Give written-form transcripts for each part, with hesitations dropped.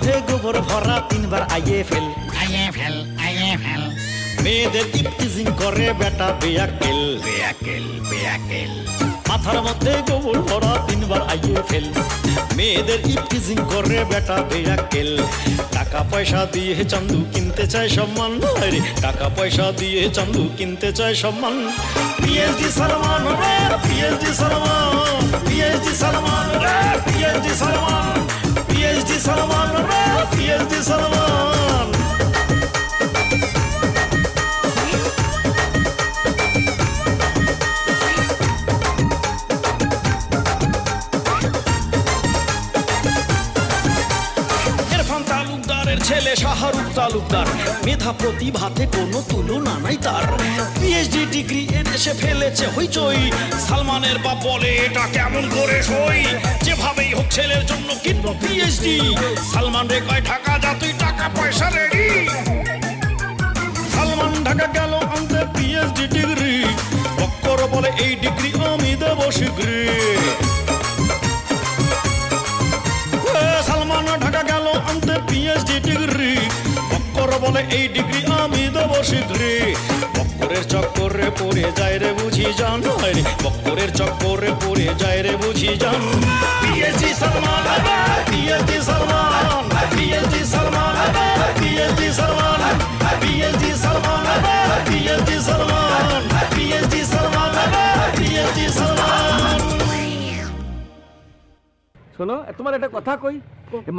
মধ্যে গোবর ভরা তিনবার আইয়ে ফেল মেয়েদের ইপটিজিং করে বেটা বেয়াকেল মাথার মধ্যে গোবর ভরা তিনবার আইয়ে ফেল মেয়েদের ইপটিজিং করে বেটা বেয়াকেল টাকা পয়সা দিয়ে চান্দু কিনতে চায় সম্মান রে টাকা পয়সা দিয়ে চান্দু কিনতে চায় সম্মান পিএইচডি সালমান রে পিএইচডি সালমান পিএইচডি সালমান রে পিএইচডি সালমান পিএইচডি সালমান রে পিএইচডি সালমান ছেলে শাহরুখ তালুকদার মেধা প্রতিভাতে কোনো তুলনা নাই তার পিএইচডি ডিগ্রি এনেছে ফেলেছে হইচই সালমানের বাপ বলে এটা কেমন করে সই যেভাবেই হোক ছেলের জন্য কিনবো পিএইচডি সালমান রে কয় ঢাকা যা তুই টাকা পয়সা রেডি সালমান ঢাকা গেল আনতে পিএইচডি ডিগ্রি বক্কর বলে এই ডিগ্রি আমি দেব শীঘ্রই সালমান ঢাকা গেল আনতে পিএইচডি ডিগ্রি বক্কর বলে এই ডিগ্রি আমি দেব শীঘ্রই বক্করের চক্করে পড়ে যায় রে বুঝি জান বক্করের চক্করে পড়ে যায় রে বুঝি জান PhD Salman PhD Salman PhD Salman PhD Salman PhD Salman PhD Salman PhD Salman PhD Salman শোনো তোমার একটা কথা কই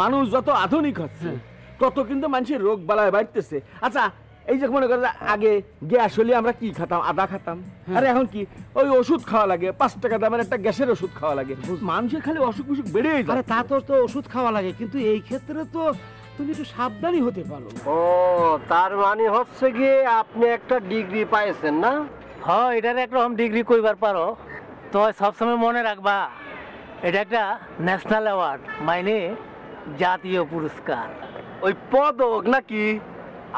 মানুষ যত আধুনিক হচ্ছে তত কিন্তু মানুষের রোগ বালায় বাড়তেছে আচ্ছা এই যে মনে করো আগে গ্যাস হলে আমরা কি খেতাম আদা খেতাম আরে এখন কি ওই ওষুধ খাওয়া লাগে 5 টাকা দামের একটা গ্যাসের ওষুধ খাওয়া লাগে মানুষের খালি অসুখ বিসুখ বেড়েই যায় আরে তা তো ওষুধ খাওয়া লাগে কিন্তু এই ক্ষেত্রে তো তুমি একটু সাবধানী হতে পারো ও তার মানে হচ্ছে কি আপনি একটা ডিগ্রি পাইছেন না হ্যাঁ এটার একরকম ডিগ্রি কইবার পারো তো সবসময় মনে রাখবা এটা একটা ন্যাশনাল অ্যাওয়ার্ড মানে জাতীয় পুরস্কার ওই পদক নাকি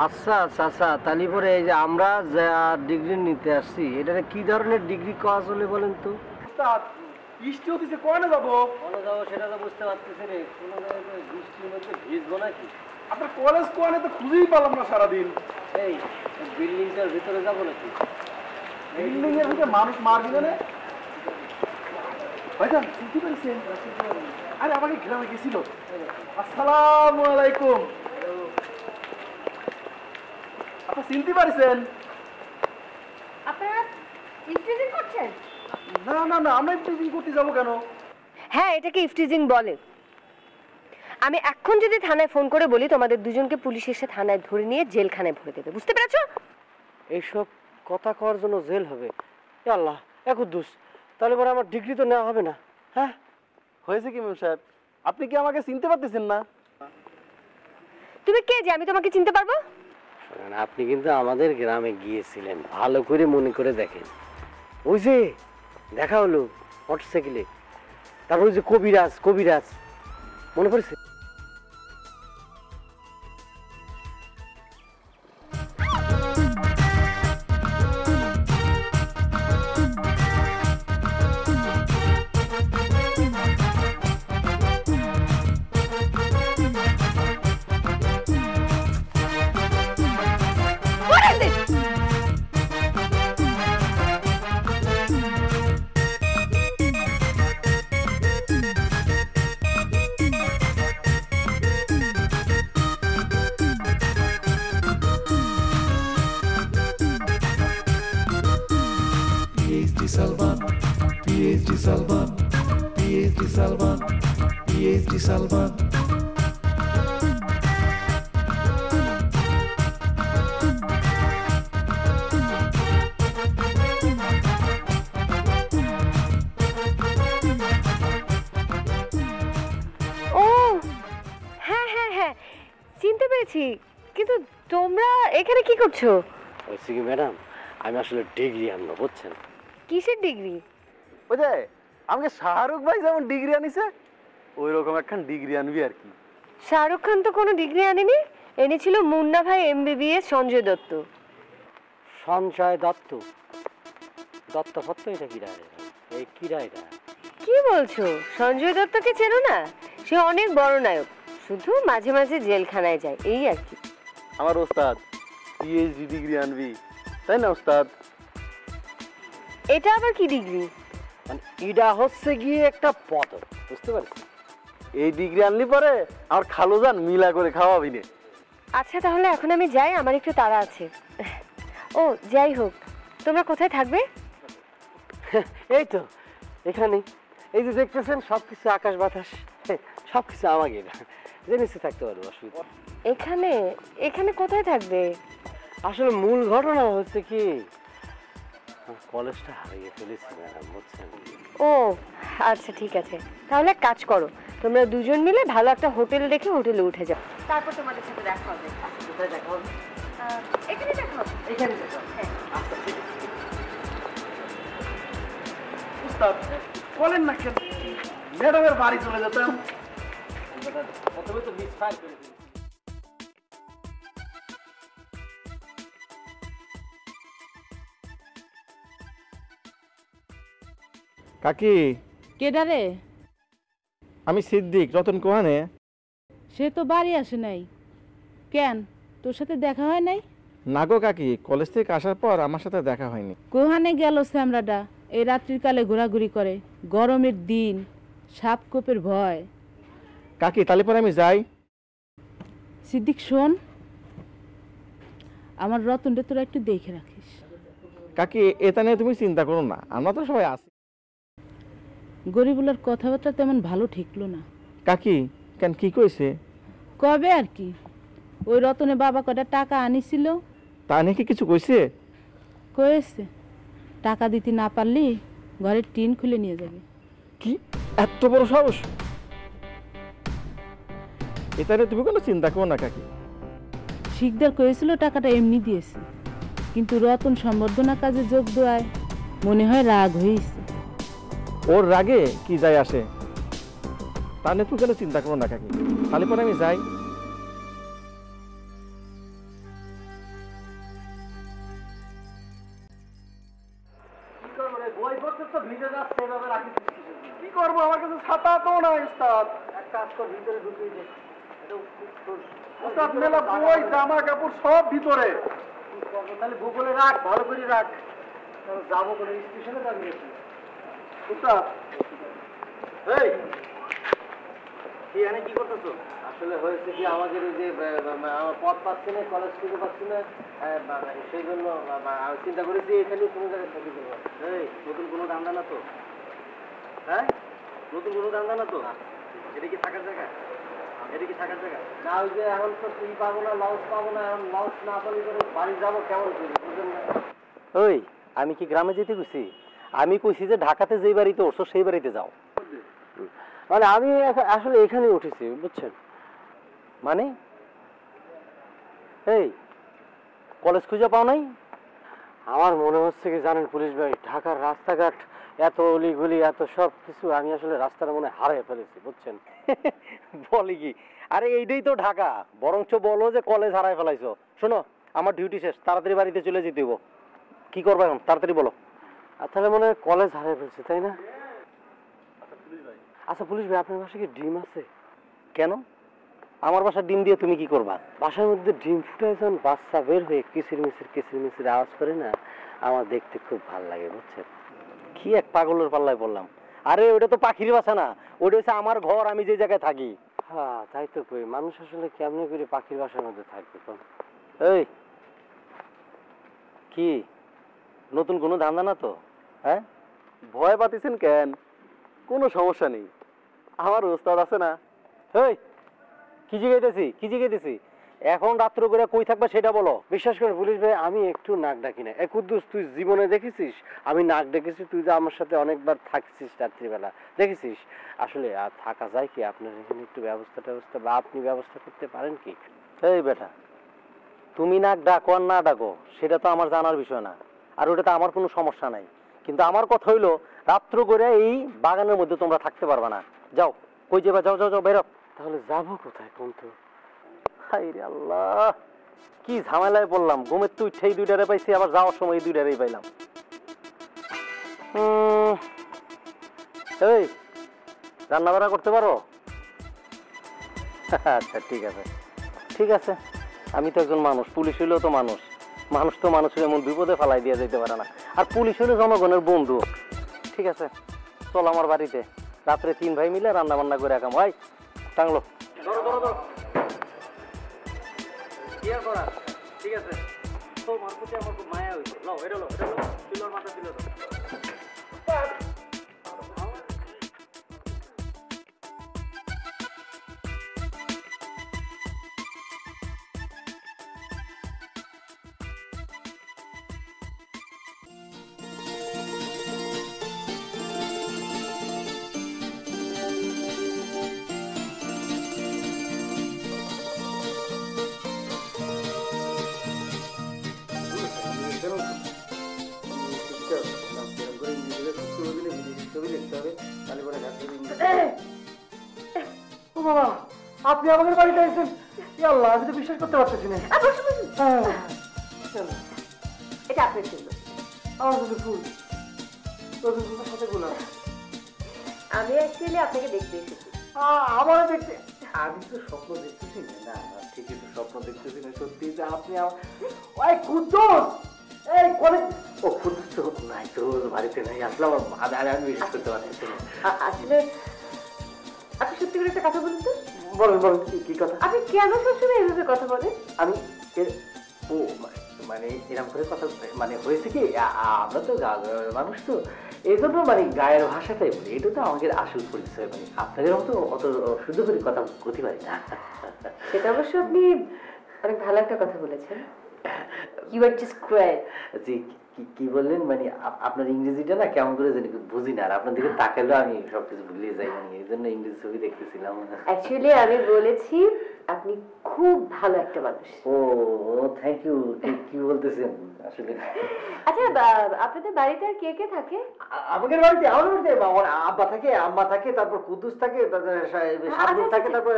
আচ্ছা আচ্ছা আচ্ছা তাহলে পরে এই যে আমরা যা ডিগ্রি নিতে আসছি এটা কি ধরনের ডিগ্রি কাজ হলে বলেন তো বৃষ্টি হতেছে কোনে যাবো সেটা তো বুঝতে পারতেছি রে বৃষ্টির মধ্যে ভিজবো নাকি আপনার কলেজ কোনে তো খুঁজেই পেলাম না সারাদিন এই বিল্ডিংটার ভিতরে যাবো নাকি বিল্ডিং এর ভিতরে মানুষ মারবি না ভাইজান চিনতে পারছেন আরে আমাকে গ্রামে গেছিল আসসালামু আলাইকুম আপনি চিনতে পারছেন আপনারা ইফটিজিং করছেন না না না আমরা ইফটিজিং করতে যাব কেন হ্যাঁ এটাকে ইফটিজিং বলে আমি এখন যদি থানায় ফোন করে বলি তোমাদের দুজনকে পুলিশ এসে থানায় ধরে নিয়ে জেলখানায় ভরে দেবে বুঝতে পেরেছো এইসব কথা কওয়ার জন্য জেল হবে আল্লাহ একুদ্দুস তাহলে পরে আমার ডিগ্রি তো নেওয়া হবে না হ্যাঁ হয়েছে কি মেম সাহেব আপনি কি আমাকে চিনতে পারতেছেন না তুমি কে যে আমি তোমাকে চিনতে পারবো আপনি কিন্তু আমাদের গ্রামে গিয়েছিলেন ভালো করে মনে করে দেখেন ওই যে দেখা হলো মোটরসাইকেলে তারপর ওই যে কবিরাজ মনে পড়ছে PhD Salman. চিনতে পেরেছি কিন্তু তোমরা এখানে কি করছো? ওইসি কি ম্যাডাম আমি আসলে ডিগ্রি আনবো বুঝছেন। কিসের ডিগ্রি? ওই যে আমাকে শাহরুখ ভাই যেমন ডিগ্রি আনিছে ওই রকম একখান ডিগ্রি আনবি আর কি। শাহরুখ খান তো কোনো ডিগ্রি আনেনি, এনেছিল মুন্না ভাই MBBS সঞ্জয় দত্ত। সঞ্জয় দত্ত? দত্ত ফত্ত এটা কি রায়? এই কি রায়? কি বলছো? সঞ্জয় দত্তকে চেনো না? সে অনেক বড় নায়ক, শুধু মাঝে মাঝে জেলখানায় যায় এই আর কি। আমার ওস্তাদ পিএইচডি ডিগ্রি আনবি, তাই না ওস্তাদ? এটা আবার কি ডিগ্রি? মানে এটা হচ্ছে গিয়ে একটা পদক, বুঝতে পারছিস? এই ডিগ্রি আনলি পরে আমার খালুজান মিলা করে খাওয়াবি নে। আচ্ছা তাহলে এখন আমি যাই, আমার একটু তাড়া আছে। ও যাই হোক, তোমরা কোথায় থাকবে? এই তো এখানে, এই যে দেখতেছেন সবকিছু আকাশ বাতাস, সবকিছু আমাকে জেনেছে থাকতে পারবো, অসুবিধা। এখানে? এখানে কোথায় থাকবে? আসলে মূল ঘটনা হচ্ছে কি, কলেজটা হারিয়ে ফেলেছি ম্যাডাম, বুঝছেন? ও আচ্ছা ঠিক আছে, তাহলে এক কাজ করো, তোমরা দুজন মিলে ভালো একটা হোটেল দেখে হোটেলে উঠে যাও, তারপর তোমাদের সাথে দেখা হবে। কোথায় দেখা হবে? এখানে দেখা হবে। এখানে দেখা হবে। হ্যাঁ। আচ্ছা ঠিক আছে। উস্তাদ বলেন না কেন ম্যাডামের বাড়ি চলে যেতাম। প্রথমে তো মিস ফায়ার করে দিই। কাকি, কেডারে? আমি সিদ্দিক, রতন কোহানে। সে তো বাড়ি আসে নাই কেন? তোর সাথে দেখা হয় নাই? না গো কাকি, কলেজ থেকে আসার পর আমার সাথে দেখা হয়নি। কোহানে গেল স্যামরাডা? এই রাত্রিকালে ঘোরাঘুরি করে, গরমের দিন, সাপ কোপের ভয়। কাকি তাহলে পরে আমি যাই। সিদ্দিক শোন, আমার রতনটা তোরা একটু দেখে রাখিস। কাকি এটা নিয়ে তুমি চিন্তা করো না, আমরা তো সবাই আছি। গরিবুলার কথাবার্তা তেমন ভালো ঠেকলো না। কাকি কেন, কি কইছে? কবে আর কি, ওই রতনে বাবা কটা টাকা আনিছিল, তা নিয়ে কি কিছু কইছে? কয়েছে টাকা দিতে না পারলি ঘরের টিন খুলে নিয়ে যাবে। কি এত বড় সাহস! এটা নিয়ে তুমি কোনো চিন্তা করো না কাকি। শিকদার কয়েছিল টাকাটা এমনি দিয়েছে, কিন্তু রতন সম্বর্ধনা কাজে যোগ দেওয়ায় মনে হয় রাগ হয়েছে। ওর রাগে কি যায় আসে, তা নিয়ে তুমি কোনো চিন্তা করো না কাকি। তাহলে পরে আমি যাই। কি করবো, আমার কাছে ছাতা তো নাই উস্তাদ। এক কাজ কর, ভিতরে ঢুকিয়ে দে। উস্তাদ মেলা বই জামা কাপড় সব ভিতরে। তাহলে ভূগোলে রাখ, ভালো করে রাখ, যাবো করে স্টেশনে দাঁড়িয়ে। উস্তাদ এই কি এখানে কি করতেছো? আসলে হয়েছে কি, আমাদের ওই যে আমার পথ পাচ্ছি না, কলেজ খুঁজে পাচ্ছি না, সেই জন্য আমি চিন্তা করেছি এখানে কোনো জায়গায় থাকি দেবো। এই নতুন কোনো ধান্দা না তো? হ্যাঁ নতুন কোনো ধান্দা না তো? এটা কি থাকার জায়গা? এটা কি থাকার জায়গা না? ওই যে এখন তো তুই পাবো না, লঞ্চ পাবো না, এখন লঞ্চ না পালি করে বাড়ি যাবো কেমন করে, বুঝলেন না? ওই আমি কি গ্রামে যেতে গেছি? আমি কইছি যে ঢাকাতে যেই বাড়িতে উঠছো সেই বাড়িতে যাও। মানে আমি আসলে এখানে উঠেছি, বুঝছেন? মানে এই কলেজ খুঁজে পাও নাই? আমার মনে হচ্ছে কি জানেন পুলিশ ভাই, ঢাকার রাস্তাঘাট এত অলিগলি এত সব কিছু আমি আসলে রাস্তাটা মনে হারিয়ে ফেলেছি, বুঝছেন? বলি কি, আরে এইটাই তো ঢাকা, বরঞ্চ বলো যে কলেজ হারাই ফেলাইছো। শোনো, আমার ডিউটি শেষ, তাড়াতাড়ি বাড়িতে চলে যেতে হইব। কি করবো এখন তাড়াতাড়ি বলো। আর তাহলে মনে হয় কলেজ হারিয়ে ফেলছে, তাই না? আচ্ছা পুলিশ ভাই, আপনার বাসায় কি ডিম আছে? কেন? আমার বাসার ডিম দিয়ে তুমি কি করবা? বাসার মধ্যে ডিম ফুটে যখন বাচ্চা বের হয়ে কিচির মিচির আওয়াজ করে না, আমার দেখতে খুব ভালো লাগে, বুঝছেন? কি এক পাগলের পাল্লায় বললাম। আরে ওটা তো পাখির বাসা না, ওটা হচ্ছে আমার ঘর, আমি যে জায়গায় থাকি। হ্যাঁ তাই তো কই, মানুষ আসলে কেমনে করে পাখির বাসার মধ্যে থাকবে? এই কি নতুন কোনো ধান্দা না তো? হ্যাঁ ভয় পাচ্ছেন কেন? কোনো সমস্যা নেই, আমার ওস্তাদ আছে না। এই কি জিগাইতেছি এখন রাত্র করে কই থাকবে সেটা বলো। বিশ্বাস করে পুলিশ ভাই, আমি একটু নাক ডাকি না। কুদ্দুস, তুই জীবনে দেখেছিস আমি নাক ডেকেছি? তুই যে আমার সাথে অনেকবার থাকছিস রাত্রিবেলা, দেখেছিস? আসলে আর থাকা যায় কি? আপনার এখানে একটু ব্যবস্থা বা আপনি ব্যবস্থা করতে পারেন কি? এই বেটা, তুমি নাক ডাকো আর না ডাকো সেটা তো আমার জানার বিষয় না, আর ওটাতে আমার কোনো সমস্যা নাই। কিন্তু আমার কথা হইলো, রাত্র করে এই বাগানের মধ্যে তোমরা থাকতে পারবে না। যাও, কই যাবা? যাও যাও যাও, বেরো। তাহলে যাবো কোথায় কোন তো? হাই রে আল্লাহ, কি ঝামেলায় বললাম। ঘুমের তুই ঠেই দুইটারে পাইছি, আবার যাওয়ার সময় দুইটারেই পাইলাম। এই রান্না বান্না করতে পারো? আচ্ছা ঠিক আছে, ঠিক আছে। আমি তো একজন মানুষ, পুলিশ হইলেও তো মানুষ। মানুষ তো মানুষের এমন বিপদে ফালাই দিয়ে যেতে পারে না। আর পুলিশ হইলে জনগণের বন্ধু। ঠিক আছে, চল আমার বাড়িতে, রাত্রে 3 ভাই মিলে রান্না বান্না করে রাখাম। ভাই টাংলো, ধরো ধরো ধরো, কি আর করা। ঠিক আছে, তোমার প্রতি আমার খুব মায়া হইছে। লও এটা লো, এটা লো, তুলোর মাথা তুলে দাও। আপনি আমাদের বাড়িতে এসেছেন? আল্লাহ, আমি তো বিশ্বাস করতে পারতেছি না। এটা আপনার জন্য। আমার কাছে ফুল, তোদের ফুলের সাথে গোলাপ। আমি অ্যাকচুয়ালি আপনাকে দেখতে এসেছি। আমার দেখতে, আমি তো স্বপ্ন দেখতেছি না। না ঠিকই তো স্বপ্ন দেখতেছি না, সত্যি যে আপনি ওই কুদ্দুস, এই কলেজ। ও কুদ্দুস তো নাই, তো বাড়িতে নাই, আসলাম। আমি বিশ্বাস করতে পারতেছি না। আসলে আপনি সত্যি করে একটা কথা বলুন তো। বলেন বলেন, কি কথা? আপনি কেন সবসময় এভাবে কথা বলেন? আমি মানে এরকম করে কথা, মানে হয়েছে কি, আমরা তো মানুষ, তো এই জন্য মানে গায়ের ভাষাটাই বলি। এটা তো আমাদের আসল পরিচয়। মানে আপনাদের মতো অত শুদ্ধ করে কথা বলতে পারি না। সেটা অবশ্য আপনি অনেক ভালো একটা কথা বলেছেন। You are just great. জি, কি বললেন? মানে আপনার ইংরেজিটা না কেমন করে জানি বুঝি না, আর আপনার দিকে তাকালেও আমি সবকিছু ভুলিয়ে যাই। মানে এই জন্য ইংরেজি ছবি দেখতেছিলাম। অ্যাকচুয়ালি আমি বলেছি আপনি খুব ভালো একটা মানুষ। ও থ্যাংক ইউ। কি বলতেছেন আসলে? আচ্ছা, আপনাদের বাড়িতে আর কে কে থাকে? আমাদের বাড়িতে আমার আব্বা থাকে, আম্মা থাকে, তারপর কুদ্দুস থাকে, শাবনুর থাকে, তারপর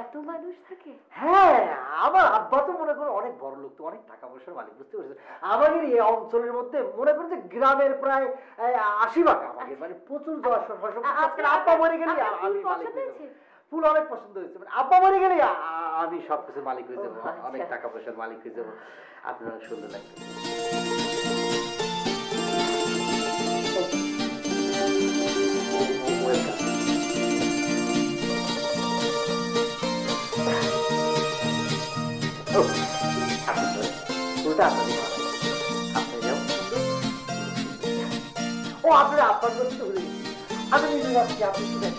এত মানুষ থাকে? হ্যাঁ, আমার আব্বা তো মনে করো অনেক বড় লোক, তো অনেক টাকা পয়সার মালিক, বুঝতে পেরেছেন? আমাদের এই অঞ্চলের মধ্যে মনে করো যে গ্রামের প্রায় 80 ভাগ আমাদের, মানে প্রচুর আব্বা মরে গেলে আমি মালিক হয়ে যাবো। ফুল অনেক পছন্দ হয়েছে, মানে আব্বা মরে গেলে আমি সবকিছু মালিক হয়ে যাবো, অনেক টাকা পয়সার মালিক হয়ে যাবো। আপনার অনেক সুন্দর লাগছে। ও আপনার আব্বার বলতে ভুলে গেছি, আমি নিজে যাচ্ছি, আপনি শুনেন।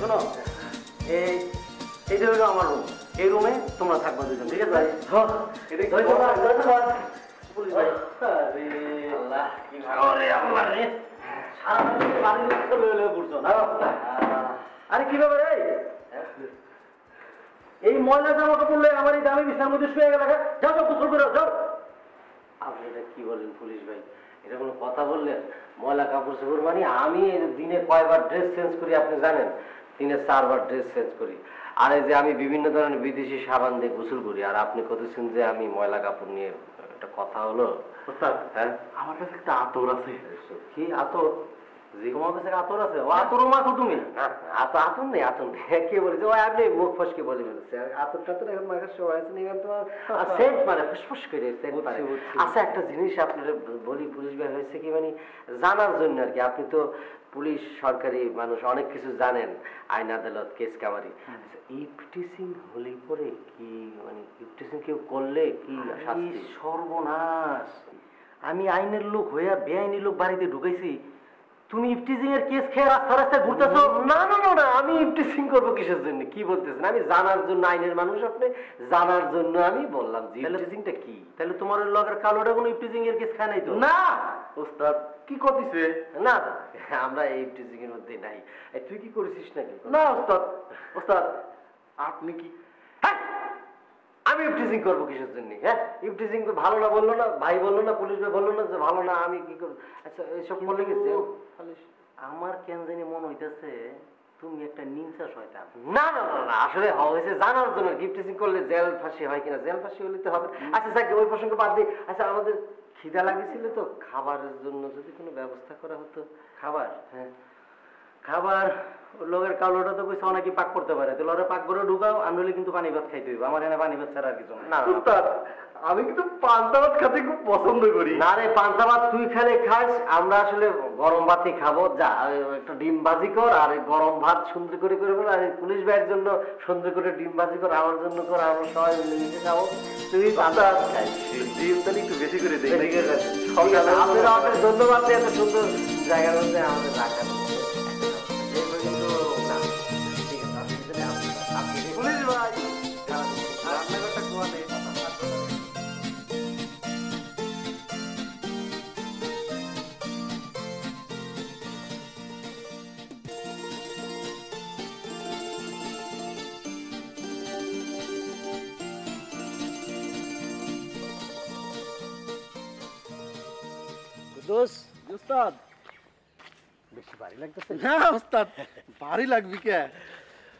শোনো, এইটা হলো আমার রুম। এই রুমে তোমরা থাকবা দুজন, ঠিক আছে? আরে কি ব্যাপার, এই ময়লা জামা কাপড় লয়ে আমার এই দামি বিছানার মধ্যে শুয়ে গেল? যাও যাও, গোসল করে যাও। আপনি এটা কি বলেন পুলিশ ভাই? এটা কোনো কথা বললেন? ময়লা কাপড় চোপড় মানে আমি দিনে কয়বার ড্রেস চেঞ্জ করি আপনি জানেন? দিনে 4 বার ড্রেস চেঞ্জ করি। আর এই যে আমি বিভিন্ন ধরনের বিদেশি সাবান দিয়ে গোসল করি, আর আপনি কতছেন যে আমি ময়লা কাপড় নিয়ে? একটা কথা হলো। হ্যাঁ, আমার কাছে একটা আতর আছে। কি আতর? জি, তোমার কাছে আতর আছে? ও আতর মাখো তুমি? আতর নেই, আতর নেই। কে বলেছে? ও আপনি মুখ ফসকে বলে ফেলেছে। আতর টাতর এখন মাখার সময় আছে না, তোমার সেন্ট মানে ফুসফুস করে সেন্ট মানে। আচ্ছা, একটা জিনিস আপনার বলি পুলিশ ভাই, হয়েছে কি মানে জানার জন্য আর কি। আপনি তো পুলিশ, সরকারি মানুষ, অনেক কিছু জানেন, আইন আদালত, কেস কামারি। ইফটিসিং হলে পরে কি মানে ইফটিসিং কেউ করলে কি শাস্তি? সর্বনাশ, আমি আইনের লোক হইয়া বেআইনি লোক বাড়িতে ঢুকাইছি, তুমি ইফটিজিং এর কেস খেয়ে রাস্তা রাস্তায় ঘুরতেছো? না না না না, আমি ইফটিজিং করবো কিসের জন্য? কি বলতেছেন? আমি জানার জন্য, আইনের মানুষ আপনি, জানার জন্য আমি বললাম যে ইফটিজিংটা কি। তাহলে তোমার লগের কালোটা কোনো ইফটিজিং এর কেস খায় নাই তো? না ওস্তাদ, কি করতেছে? না, আমরা এই ইফটিজিং এর মধ্যে নাই। তুই কি করেছিস নাকি? না ওস্তাদ, ওস্তাদ আপনি কি? হ্যাঁ, আমি ইফটিজিং করবো কিসের জন্য? হ্যাঁ, ইফটিজিং তো ভালো না বললো না, ভাই বললো না, পুলিশ ভাই বললো না যে ভালো না, আমি কি করবো? আচ্ছা, এইসব বলে গেছে। আমার কেন জানি মনে হইতেছে তুমি একটা নিমসা শয়তান। না না না না, আসলে হয়েছে জানার জন্য গিফট টিচিং করলে জেল ফাঁসি হয় কিনা, জেল ফাঁসি হলে তো হবে। আচ্ছা যাক ওই প্রসঙ্গ বাদ দিই। আচ্ছা আমাদের খিদা লাগেছিল তো, খাবারের জন্য যদি কোনো ব্যবস্থা করা হতো। খাবার? হ্যাঁ খাবার লোকের কালোটা তো কইছে অনেকে পাক করতে পারে, তো লোকের পাক করে ঢুকাও, আনলে কিন্তু পানি ভাত খাইতে হইব। আমার এনে পানি ভাত ছাড়া আর কিছু না। আমি কিন্তু পান্তা ভাত খেতে খুব পছন্দ করি। না রে, পান্তা ভাত তুই খেলে খাস, আমরা আসলে গরম ভাতই খাবো। যা একটা ডিম ভাজি কর, আর গরম ভাত সুন্দর করে করে কর, আর পুলিশ ভাইয়ের জন্য সুন্দর করে ডিম ভাজি কর, আমার জন্য কর, আমরা সবাই মিলেমিশে খাবো। তুই পান্তা ভাত খাইস, ডিম তাহলে একটু বেশি করে দেই। ধন্যবাদ এত সুন্দর জায়গার মধ্যে আমাদের রাখার। পুলিশ ভাই রান্নাঘরটা কোয়াতে। উস্তাদ বেশি ভারী লাগতেছে না ওস্তাদ, ভারী লাগবি কে?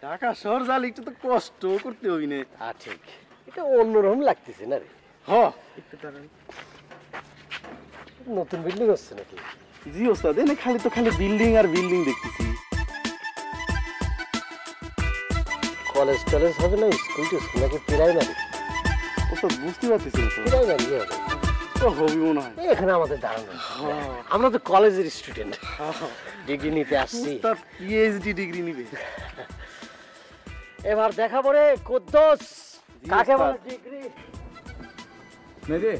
ঢাকা শহর জাল একটু তো কষ্ট করতে হই না। ঠিক, এটা অন্যরকম লাগতেছে না রে? হ একটু দাঁড়ান। নতুন বিল্ডিং হচ্ছে নাকি? জি ওস্তাদ, এনে খালি তো খালি বিল্ডিং আর বিল্ডিং দেখতেছি। কলেজ টলেজ হবে না, স্কুল টিস্কুল নাকি প্রাইমারি? ওস্তাদ বুঝতে পারতেছি না তো। প্রাইমারি হবে তো হবি মনে হয়। এখানে আমাদের দাঁড়ানো, আমরা তো কলেজের স্টুডেন্ট, ডিগ্রি নিতে আসছি। ওস্তাদ পিএইচডি ডিগ্রি নিবে। এবার দেখা পড়ে কুদ্দুস কাকে বলে ডিগ্রি। মেজে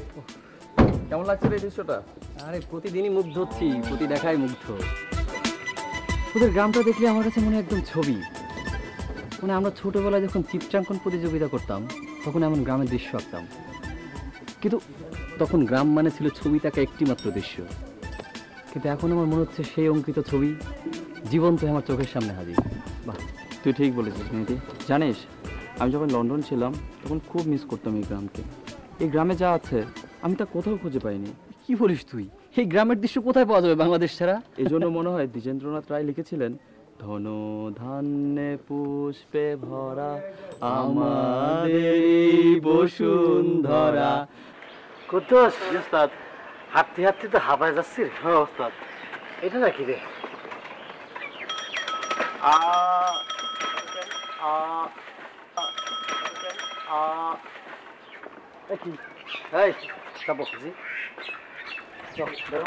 কেমন লাগছে রে দৃশ্যটা? আরে প্রতিদিনই মুগ্ধ হচ্ছি, প্রতি দেখায় মুগ্ধ। ওদের গ্রামটা দেখলে আমার কাছে মনে একদম ছবি। মানে আমরা ছোটবেলায় যখন চিত্রাঙ্কন প্রতিযোগিতা করতাম তখন এমন গ্রামের দৃশ্য আঁকতাম, কিন্তু তখন গ্রাম মানে ছিল ছবি তাকে একটি মাত্র দৃশ্য। কিন্তু এখন আমার মনে হচ্ছে সেই অঙ্কিত ছবি জীবন্ত আমার চোখের সামনে হাজির। বাহ, তুই ঠিক বলেছিস মেয়েদি। জানিস আমি যখন লন্ডন ছিলাম তখন খুব মিস করতাম এই গ্রামকে। এই গ্রামে যা আছে আমি তা কোথাও খুঁজে পাইনি। কি বলিস তুই? এই গ্রামের দৃশ্য কোথায় পাওয়া যাবে বাংলাদেশ ছাড়া? এই জন্য মনে হয় দ্বিজেন্দ্রনাথ রায় লিখেছিলেন, ধন ধান্যে পুষ্পে ভরা আমাদের বসুন্ধরা। কুদ্দুস ওস্তাদ, হাঁটতে হাঁটতে তো হাঁপায় যাচ্ছি। হ্যাঁ ওস্তাদ, এটা নাকি রে? কি এই যাবো জি চল বেরো।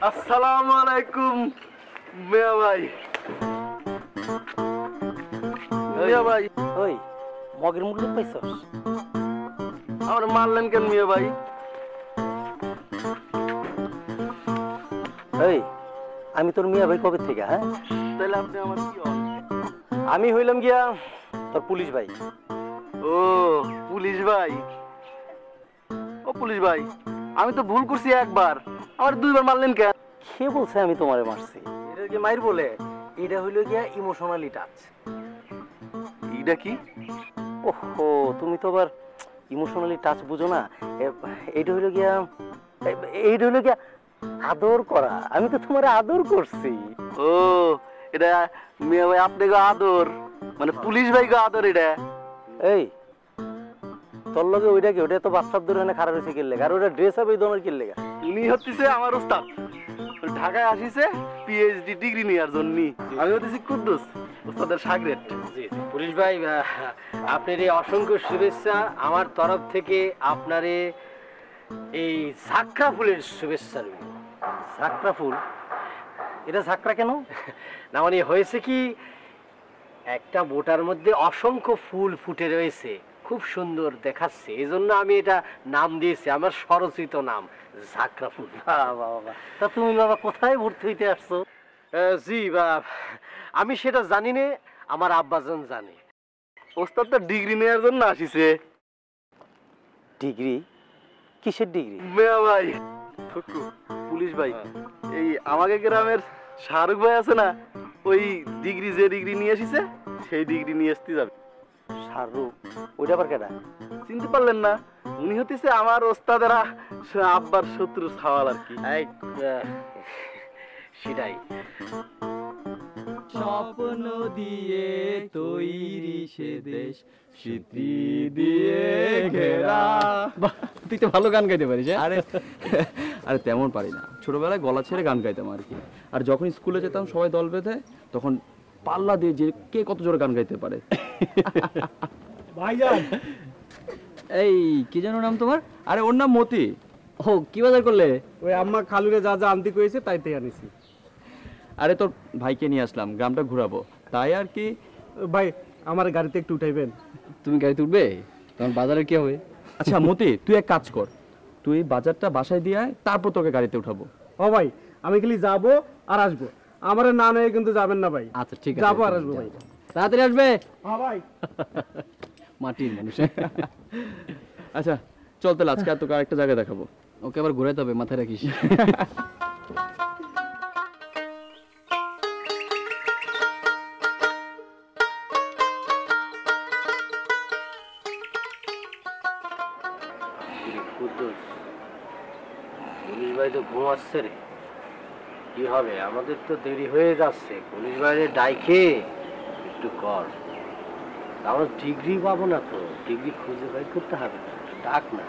আসসালামু আলাইকুম মিয়া ভাই। মিয়া ভাই, ওই মগের মূল্য পাইছস? আমার মারলেন কেন মিয়া ভাই? এই আমি তোর মিয়া ভাই কবে থেকে? হ্যাঁ তাহলে আপনি আমার কি হন? আমি হইলাম গিয়া তোর পুলিশ ভাই। ও পুলিশ ভাই। ও পুলিশ ভাই, আমি তো ভুল করছি একবার, আমার দুইবার মারলেন কেন? কে বলছে আমি তোমারে মারছি? এটা কি মাইর বলে? এটা হইল গিয়া ইমোশনালি টাচ। এইটা কি? ওহো, তুমি তো আবার ইমোশনালি টাচ বুঝো না। এইটা হইল গিয়া আদর করা। আমি তো তোমার আদর করছি। ও এটা মিয়া ভাই আপনাকে আদর, মানে পুলিশ ভাই গো আদর এটা? এই তোর লগে ওইটা কি? ওটা তো বাচ্চার দূরে খারাপ হয়েছে কিনলে, আর ওটা ড্রেস হবে এই ধরনের কিনলে। উনি হচ্ছে আমার ওস্তাদ, ঢাকায় আসিছে পিএইচডি ডিগ্রি নেওয়ার জন্য। আমি হতেছি কুদ্দুস, ওস্তাদের সাগরেদ। জি পুলিশ ভাই, আপনার এই অসংখ্য শুভেচ্ছা আমার তরফ থেকে। আপনারে এই ঝাঁকড়া ফুলের শুভেচ্ছা রইল। ঝাঁকড়া ফুল? এটা ঝাঁকড়া কেন? না মানে হয়েছে কি, একটা বোটার মধ্যে অসংখ্য ফুল ফুটে রয়েছে, খুব সুন্দর দেখাচ্ছে, এই জন্য আমি এটা নাম দিয়েছি, আমার স্বরচিত নাম ঝাঁকড়া ফুল। বাবা, তা তুমি বাবা কোথায় ভর্তি হইতে আসছো? জি আমি সেটা জানি না, আমার আব্বাজান জানে। ওস্তাদ তো ডিগ্রি নেওয়ার জন্য আসিছে। ডিগ্রি? কিসের ডিগ্রি? মিয়া ভাই, পুলিশ ভাই, এই আমাকে গ্রামের শাহরুখ ভাই আছে না, ওই ডিগ্রি যে ডিগ্রি নিয়ে আসিছে সেই ডিগ্রি নিয়ে আসতে যাবে। শাহরুখ ওইটা আবার কেডা? চিনতে পারলেন না? উনি হতেছে আমার ওস্তাদের আব্বার শত্রু ছাওয়াল আর কি। এই সেটাই। স্বপ্ন দিয়ে তৈরি সে দেশ, স্মৃতি দিয়ে ঘেরা। তুই তো ভালো গান গাইতে পারিস। আরে আরে তেমন পারি না, ছোটবেলায় গলা ছেড়ে গান গাইতাম আর কি। আর যখন স্কুলে যেতাম সবাই দল বেঁধে, তখন পাল্লা দিয়ে যে কে কত জোরে গান গাইতে পারে। ভাইজান, এই কি যেন নাম তোমার? আরে ওর নাম মতি। ও, কি বাজার করলে? ওই আম্মা খালুরে যা যা আনতে কইছে তাই তাই আনিছি। আরে তোর ভাইকে নিয়ে আসলাম, গ্রামটা ঘুরাবো তাই আর কি। ভাই আমার গাড়িতে একটু উঠাইবেন? তুমি গাড়িতে উঠবে? তোমার বাজারে কি হবে? আচ্ছা মতি, তুই এক কাজ কর, তুই বাজারটা বাসায় দিয়ে আয়, তারপর তোকে গাড়িতে উঠাবো। ও ভাই, আমি খালি যাবো আর আসবো, আমার না নয় কিন্তু যাবেন না ভাই। আচ্ছা ঠিক আছে, যাবো আর আসবো ভাই। তাড়াতাড়ি আসবে। হ্যাঁ ভাই। মাটির মানুষ। আচ্ছা চল তাহলে, আজকে আর তোকে আরেকটা জায়গা দেখাবো। ওকে আবার ঘুরাইতে হবে, মাথায় রাখিস। পুলিশ ভাই তো ঘুমাচ্ছে রে, কি হবে? আমাদের তো দেরি হয়ে যাচ্ছে। পুলিশ ভাইরে ডাইকে একটু কর। আমরা ডিগ্রি পাবো না তো, ডিগ্রি খুঁজে বাই করতে হবে। ডাক না,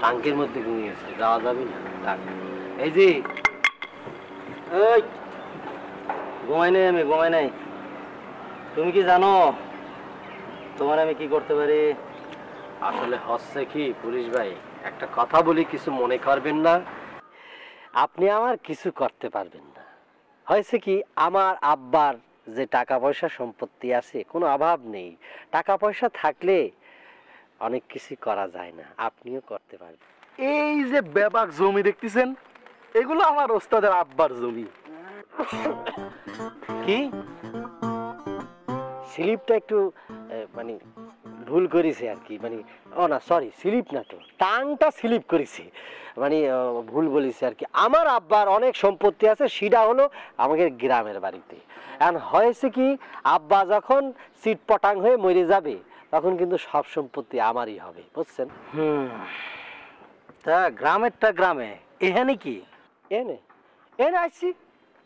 টাঙ্কের মধ্যে ঘুমিয়েছে, যাওয়া যাবে না। ডাক। এই যে এই ঘুমাই নাই, আমি ঘুমাই নাই। তুমি কি জানো তোমার আমি কি করতে পারি? আসলে হচ্ছে কি পুলিশ ভাই, একটা কথা বলি, কিছু মনে করবেন না। আপনি আমার কিছু করতে পারবেন না। হয়েছে কি, আমার আব্বার যে টাকা পয়সা সম্পত্তি আছে, কোনো অভাব নেই। টাকা পয়সা থাকলে অনেক কিছু করা যায় না, আপনিও করতে পারবেন। এই যে বেবাক জমি দেখতেছেন, এগুলো আমার ওস্তাদের আব্বার জমি। কি স্লিপটা একটু মানে ভুল করেছে আর কি, মানে ও না সরি, স্লিপ না তো, টাংটা স্লিপ করেছে, মানে ভুল বলেছে আর কি। আমার আব্বার অনেক সম্পত্তি আছে, সেটা হলো আমাদের গ্রামের বাড়িতে। এখন হয়েছে কি, আব্বা যখন চিটপটাং হয়ে মরে যাবে, তখন কিন্তু সব সম্পত্তি আমারই হবে, বুঝছেন? তা গ্রামেরটা গ্রামে, এখানে কি এনে এনে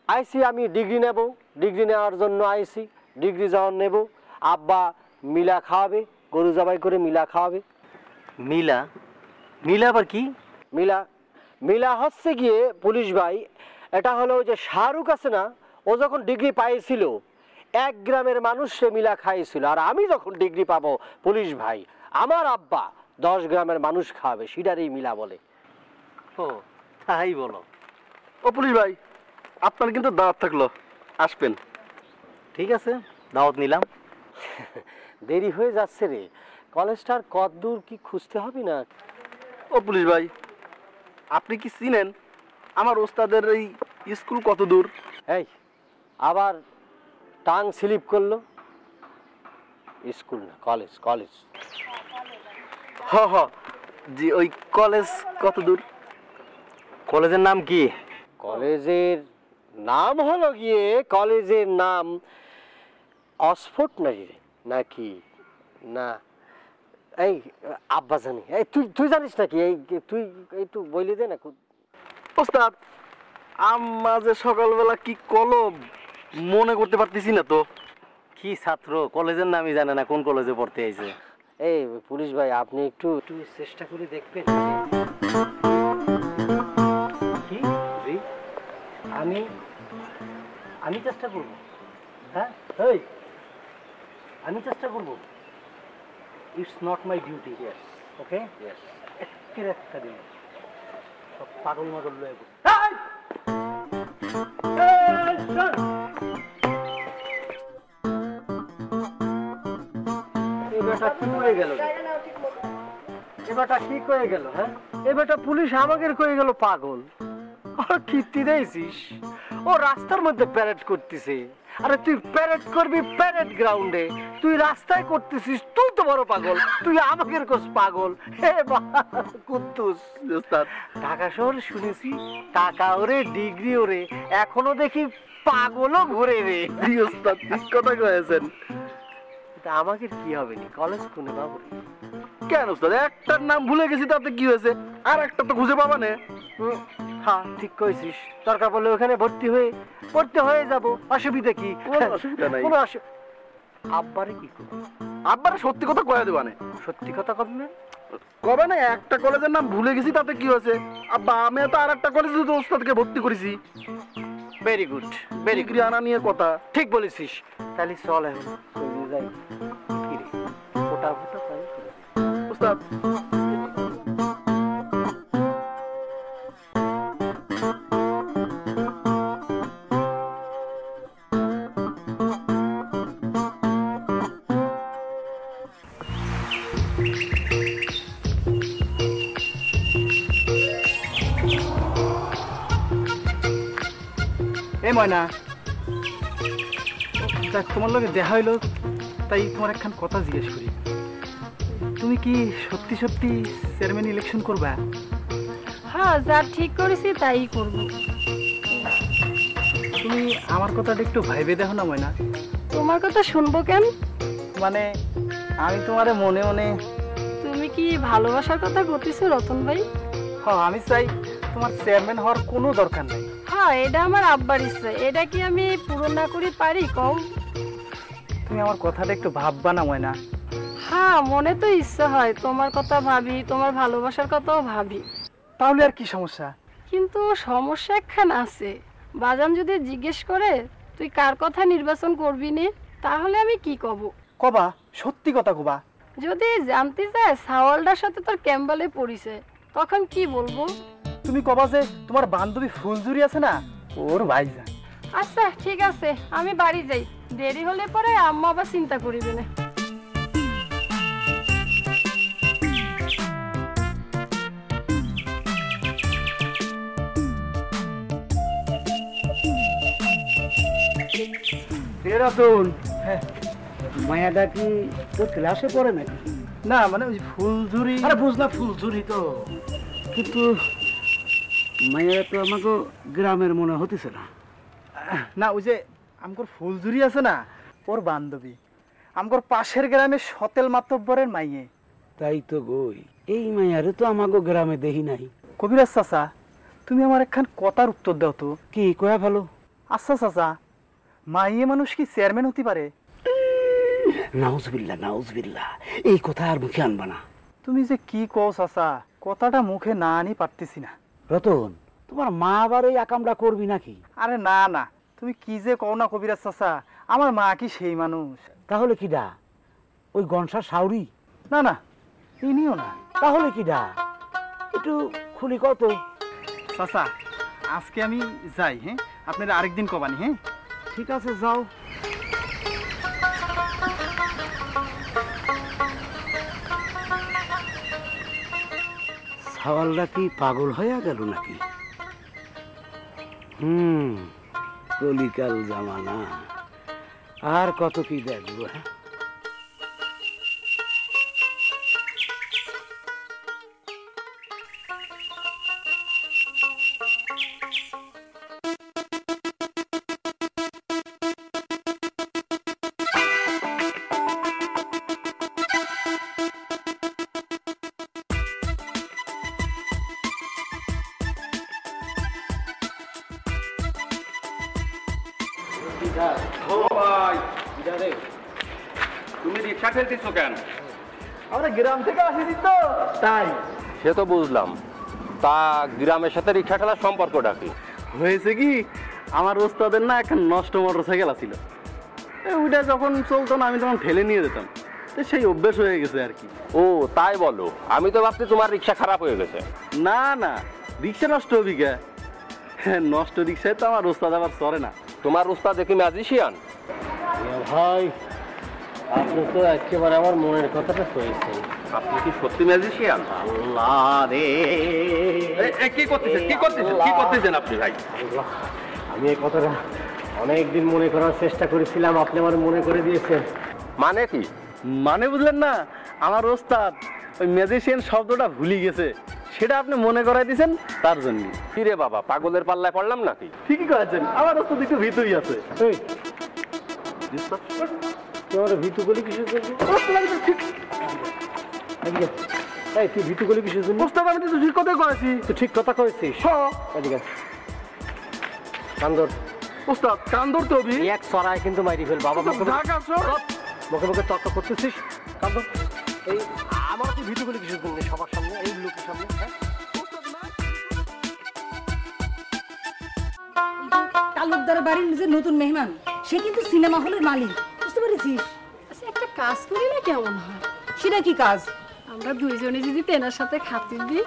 আইসি আমি ডিগ্রি নেব, ডিগ্রি নেওয়ার জন্য আইসি। ডিগ্রি যখন নেব, আব্বা মিলা খাওয়াবে, গরু জবাই করে মিলা খাওয়াবে। মিলা? মিলা আবার কি? মিলা মিলা হচ্ছে গিয়ে পুলিশ ভাই, এটা হলো ওই যে শাহরুখ আছে না, ও যখন ডিগ্রি পাইছিল, এক গ্রামের মানুষ সে মিলা খাইছিল। আর আমি যখন ডিগ্রি পাবো পুলিশ ভাই, আমার আব্বা 10 গ্রামের মানুষ খাওয়াবে, সেটারই মিলা বলে। ও তাই বলো? ও পুলিশ ভাই, আপনার কিন্তু দাওয়াত থাকলো, আসবেন। ঠিক আছে, দাওয়াত নিলাম। দেরি হয়ে যাচ্ছে রে, কলেজটার কত দূর কি খুঁজতে হবে না? ও পুলিশ ভাই, আপনি কি চিনেন আমার ওস্তাদের এই স্কুল কত দূর? এই আবার টাং স্লিপ করলো। স্কুল না, কলেজ। কলেজ হ হ জি, ওই কলেজ কত দূর? কলেজের নাম কি? কলেজের নাম হলো গিয়ে, কলেজের নাম অক্সফোর্ড নাকি না, এই আব্বা জানি। এই তুই জানিস নাকি? এই তুই একটু বলে দে না। ওস্তাদ, আম্মা যে সকালবেলা কি কলম মনে করতে পারতেছি না তো। কি ছাত্র, কলেজের নামই জানে না, কোন কলেজে পড়তে আইছে? এই পুলিশ ভাই, আপনি একটু চেষ্টা করে দেখবেন। কি আমি চেষ্টা করবো? হ্যাঁ, আমি চেষ্টা করবো। It's not my duty. Okay, একটা দিন সব পাগল মাগল লয়ে এবারটা ঠিক হয়ে গেল। হ্যাঁ, এবারটা পুলিশ আমাকে কয়ে গেল পাগল। আর কীর্তি দিয়েছিস, ও রাস্তার মধ্যে প্যারেড করতেছে। আরে তুই প্যারেড করবি প্যারেড গ্রাউন্ডে, তুই রাস্তায় করতেছিস, তুই তো বড় পাগল। তুই আমাকে কোস পাগল? হে কুদ্দুস, ঢাকা শহর শুনেছি টাকা ওরে, ডিগ্রি ওরে, এখনো দেখি পাগলও ঘুরে রে। ঠিক কথা কয়েছেন। আমাকে কি হবে নি, কলেজ কোনে বাবু? কেন উস্তাদ, একটার নাম ভুলে গেছি তাতে কি হয়েছে, আর একটা তো খুঁজে পাবা না। হ্যাঁ ঠিক কইছিস, দরকার পড়লে ওখানে ভর্তি হয়ে যাব, অসুবিধা কি? অসুবিধা নাই। কোনো আব্বারে কি করবো? আব্বারে সত্যি কথা কয়ে দেবা না। সত্যি কথা কবি না? কবে না, একটা কলেজের নাম ভুলে গেছি তাতে কি হয়েছে? আব্বা আমি তো আর একটা কলেজে তো ওস্তাদকে ভর্তি করেছি। ভেরি গুড, ভেরি গুড, আনা নিয়ে কথা। ঠিক বলেছিস। তাহলে চল এখন যাই। কি রে, ফোটা পাই ওস্তাদ। এই ময়না, তোমার লগে দেখা হইলো, তাই তোমার একখান কথা জিজ্ঞেস করি। তুমি কি সত্যি সত্যি চেয়ারম্যান ইলেকশন করবা? হ্যাঁ, যা ঠিক করেছি তাই করব। তুমি আমার কথাটা একটু ভাইবে দেখো না ময়না। তোমার কথা শুনবো কেন? মানে আমি তোমারে মনে মনে। তুমি কি ভালোবাসার কথা বলতেছো রতন ভাই? হ্যাঁ, আমি চাই তোমার চেয়ারম্যান হওয়ার কোনো দরকার নাই। হ্যাঁ, এটা আমার আব্বার ইচ্ছা, এটা কি আমি পূরণ না করি পারি কম? তুমি আমার কথাটা একটু ভাববা না ময়না? হ্যাঁ, মনে তো ইচ্ছা হয়, তোমার কথা ভাবি, তোমার ভালোবাসার কথাও ভাবি। তাহলে আর কি সমস্যা? কিন্তু সমস্যা একখান আছে। বাজান যদি জিজ্ঞেস করে তুই কার কথা নির্বাচন করবি নে, তাহলে আমি কি কব? কবা, সত্যি কথা কবা। যদি জানতে চায় সাওয়ালটার সাথে তোর ক্যাম্বালে পড়িছে, তখন কি বলবো? তুমি কবা যে তোমার বান্ধবী ফুলজুরি আছে না, ওর ভাইজান। আচ্ছা ঠিক আছে, আমি বাড়ি যাই, দেরি হলে পরে আম্মা আবার চিন্তা করিবে না। রতন, মায়াটা কি তোর ক্লাসে পড়ে নাকি? না মানে ওই ফুলঝুরি। আরে বুঝলাম, ফুলঝুরি তো, কিন্তু মায়া তো আমাকে গ্রামের মনে হতেছে না। না, ওই যে আমগর ফুলঝুরি আছে না, ওর বান্ধবী, আমগর পাশের গ্রামে সতেল মাতব্বরের মাইয়ে। তাই তো গই, এই মায়ারে তো আমাকে গ্রামে দেখি নাই। কবিরাজ চাচা, তুমি আমার একখান কথার উত্তর দাও তো। কি কয়া ভালো? আচ্ছা চাচা, মাইয়ে মানুষ কি চেয়ারম্যান হতে পারে? নাউজুবিল্লাহ, নাউজুবিল্লাহ, এই কথা আর মুখে আনবা না। তুমি যে কি কও চাচা, কথাটা মুখে না আনি পারতেছি না। রতন, তোমার মা আবার এই আকামটা করবি নাকি? আরে না না, তুমি কি যে কও না কবিরাজ চাচা, আমার মা কি সেই মানুষ? তাহলে কি ডা ওই গনসা সাউরি? না না, ইনিও না। তাহলে কি ডা একটু খুলি কত? চাচা, আজকে আমি যাই, হ্যাঁ, আপনারা আরেকদিন কবানি। হ্যাঁ ঠিক আছে, যাও। সাওয়ালটা কি পাগল হয়ে গেল নাকি? কলিকাল জামানা, আর কত কি দেখবো। হ্যাঁ, তুমি রিক্সা ঠেলতেছো কেন? আমরা গ্রাম থেকে আসিছি তো তাই। সে তো বুঝলাম, তা গ্রামের সাথে রিক্সা ঠেলার সম্পর্কটা কি? হয়েছে কি, আমার ওস্তাদের না একটা নষ্ট মোটরসাইকেল আছিল, ওইটা যখন চলতো না আমি তখন ঠেলে নিয়ে যেতাম, তো সেই অভ্যেস হয়ে গেছে আর কি। ও তাই বলো, আমি তো ভাবছি তোমার রিক্সা খারাপ হয়ে গেছে। না না, রিক্সা নষ্ট হবি কে? নষ্ট রিক্সায় তো আমার ওস্তাদ আবার চলে না। তোমার ওস্তাদ দেখি ম্যাজিশিয়ান? ভাই, আপনি তো একেবারে আমার মনের কথাটা কইছেন। আপনি কি সত্যি ম্যাজিশিয়ান? আল্লাহ রে, কি করতেছেন, কি করতেছেন, কি করতেছেন আপনি ভাই? আমি এই কথাটা অনেকদিন মনে করার চেষ্টা করেছিলাম, আপনি আমার মনে করে দিয়েছেন। মানে কি? মানে বুঝলেন না, আমার ওস্তাদ ওই ম্যাজিশিয়ান শব্দটা ভুলে গেছে, সেটা আপনি মনে করাই দিয়েছেন তার জন্য। কি রে বাবা, পাগলের পাল্লায় পড়লাম নাকি? ঠিকই করেছেন, আমার ওস্তাদ একটু ভিতরই আছে। তোমার ভিতু গলি কিসের জন্য? এই তুই ভিতু গলি কিসের জন্য? ওস্তাদ আমি তো ঠিক কথাই করেছি। তুই ঠিক কথা কয়েছিস? এদিকে কান্দর। ওস্তাদ কান্দর তো এক সরায় কিন্তু মাইরি ফেল বাবা। মুখে মুখে তর্ক করতেছিস। কান্দর এই আমার তুই ভিতু গলি কিসের জন্য সবার সামনে, এই লোকের সামনে? তালুকদারের বাড়ির যে নতুন মেহমান, সে কিন্তু সিনেমা হলের মালিক, বুঝতে পেরেছিস? আচ্ছা একটা কাজ করি না কেমন হয়? সেটা কি কাজ? আমরা দুইজনে যদি তেনার সাথে খাতির দিই,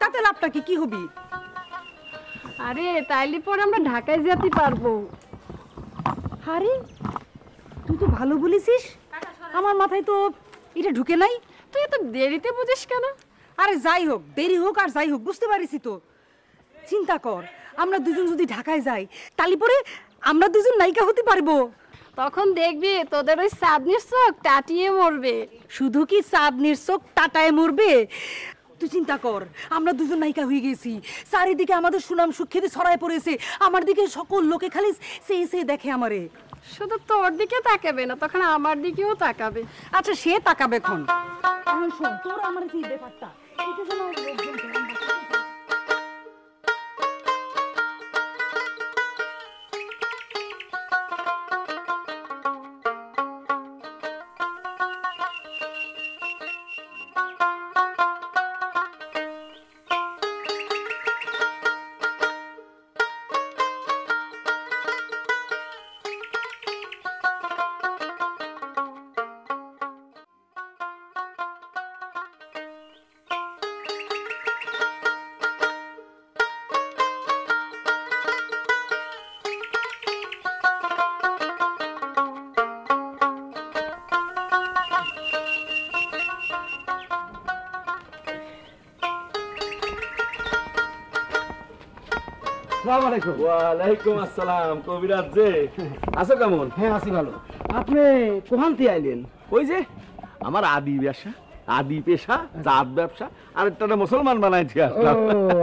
তাতে লাভটা কি? কি হবি? আরে তাইলে পরে আমরা ঢাকায় যেতে পারবো। আরে তুই তো ভালো বলেছিস, আমার মাথায় তো এটা ঢুকে নাই। তুই এত দেরিতে বুঝিস কেন? আরে যাই হোক, দেরি হোক আর যাই হোক, বুঝতে পারিস তো। চিন্তা কর, আমরা দুজন যদি ঢাকায় যাই, তাহলে পরে আমরা দুজন নায়িকা হতে পারবো। তখন দেখবি তোদের ওই চাঁদনির চোখ টাটিয়ে মরবে। শুধু কি চাঁদনির চোখ টাটায় মরবে? তুই চিন্তা কর, আমরা দুজন নায়িকা হয়ে গেছি, চারিদিকে আমাদের সুনাম সুখ্যাতি ছড়ায় পড়েছে, আমার দিকে সকল লোকে খালি সে দেখে আমারে। শুধু তোর দিকে তাকাবে না, তখন আমার দিকেও তাকাবে। আচ্ছা সে তাকাবে এখন। এখন শোন, তোর আমার এই ব্যাপারটা এটা যেন ওয়ালাইকুম আসসালাম। কবিরাজ যে আছো কেমন? হ্যাঁ আছি ভালো। আপনি কোহান থেকে আইলেন? ওই যে আমার আদি ব্যবসা, আদি পেশা জাত ব্যবসা, আর একটা মুসলমান বানাইছি।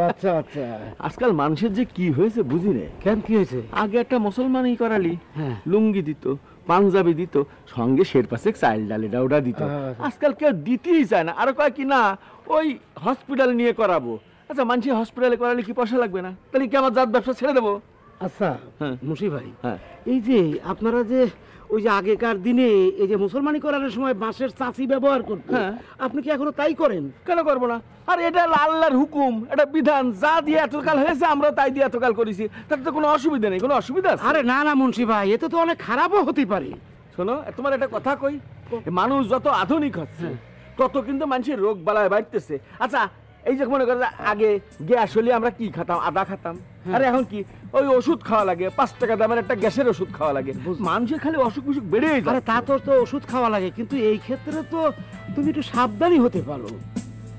আচ্ছা আচ্ছা। আজকাল মানুষের যে কি হয়েছে বুঝি রে। কেন কি হয়েছে? আগে একটা মুসলমানই করালি, লুঙ্গি দিত, পাঞ্জাবি দিত, সঙ্গে শেরপাশে চাইল ডাল এটা ওটা দিত। আজকাল কেউ দিতেই চায় না। আর কয় কি না ওই হসপিটাল নিয়ে করাবো। আচ্ছা মানুষ হসপিটালে করালে কি পয়সা লাগবে না? তাহলে কি আমার জাত ব্যবসা ছেড়ে দেবো? আচ্ছা মুন্সি ভাই, এই যে আপনারা যে ওই যে আগেকার দিনে এই যে মুসলমানি করার সময় বাঁশের চাচি ব্যবহার করতেন, আপনি কি এখনো তাই করেন? কেন করবো না? আর এটা আল্লাহর হুকুম, এটা বিধান, যা দিয়ে এতকাল হয়েছে আমরা তাই দিয়ে এতকাল করেছি, তাতে তো কোনো অসুবিধা নেই। কোনো অসুবিধা আছে? আরে না না মুন্সি ভাই, এতে তো অনেক খারাপও হতে পারে। শোনো, তোমার একটা কথা কই, মানুষ যত আধুনিক হচ্ছে তত কিন্তু মানুষের রোগ বালায় বাড়তেছে। আচ্ছা এই যে মনে করো আগে গ্যাস হলে আমরা কি খেতাম? আদা খেতাম। আরে এখন কি ওই ওষুধ খাওয়া লাগে, 5 টাকা দামের একটা গ্যাসের ওষুধ খাওয়া লাগে। মানুষের খালি অসুখ বিসুখ বেড়েই যায়। আরে তা তো ওষুধ খাওয়া লাগে, কিন্তু এই ক্ষেত্রে তো তুমি একটু সাবধানী হতে পারো।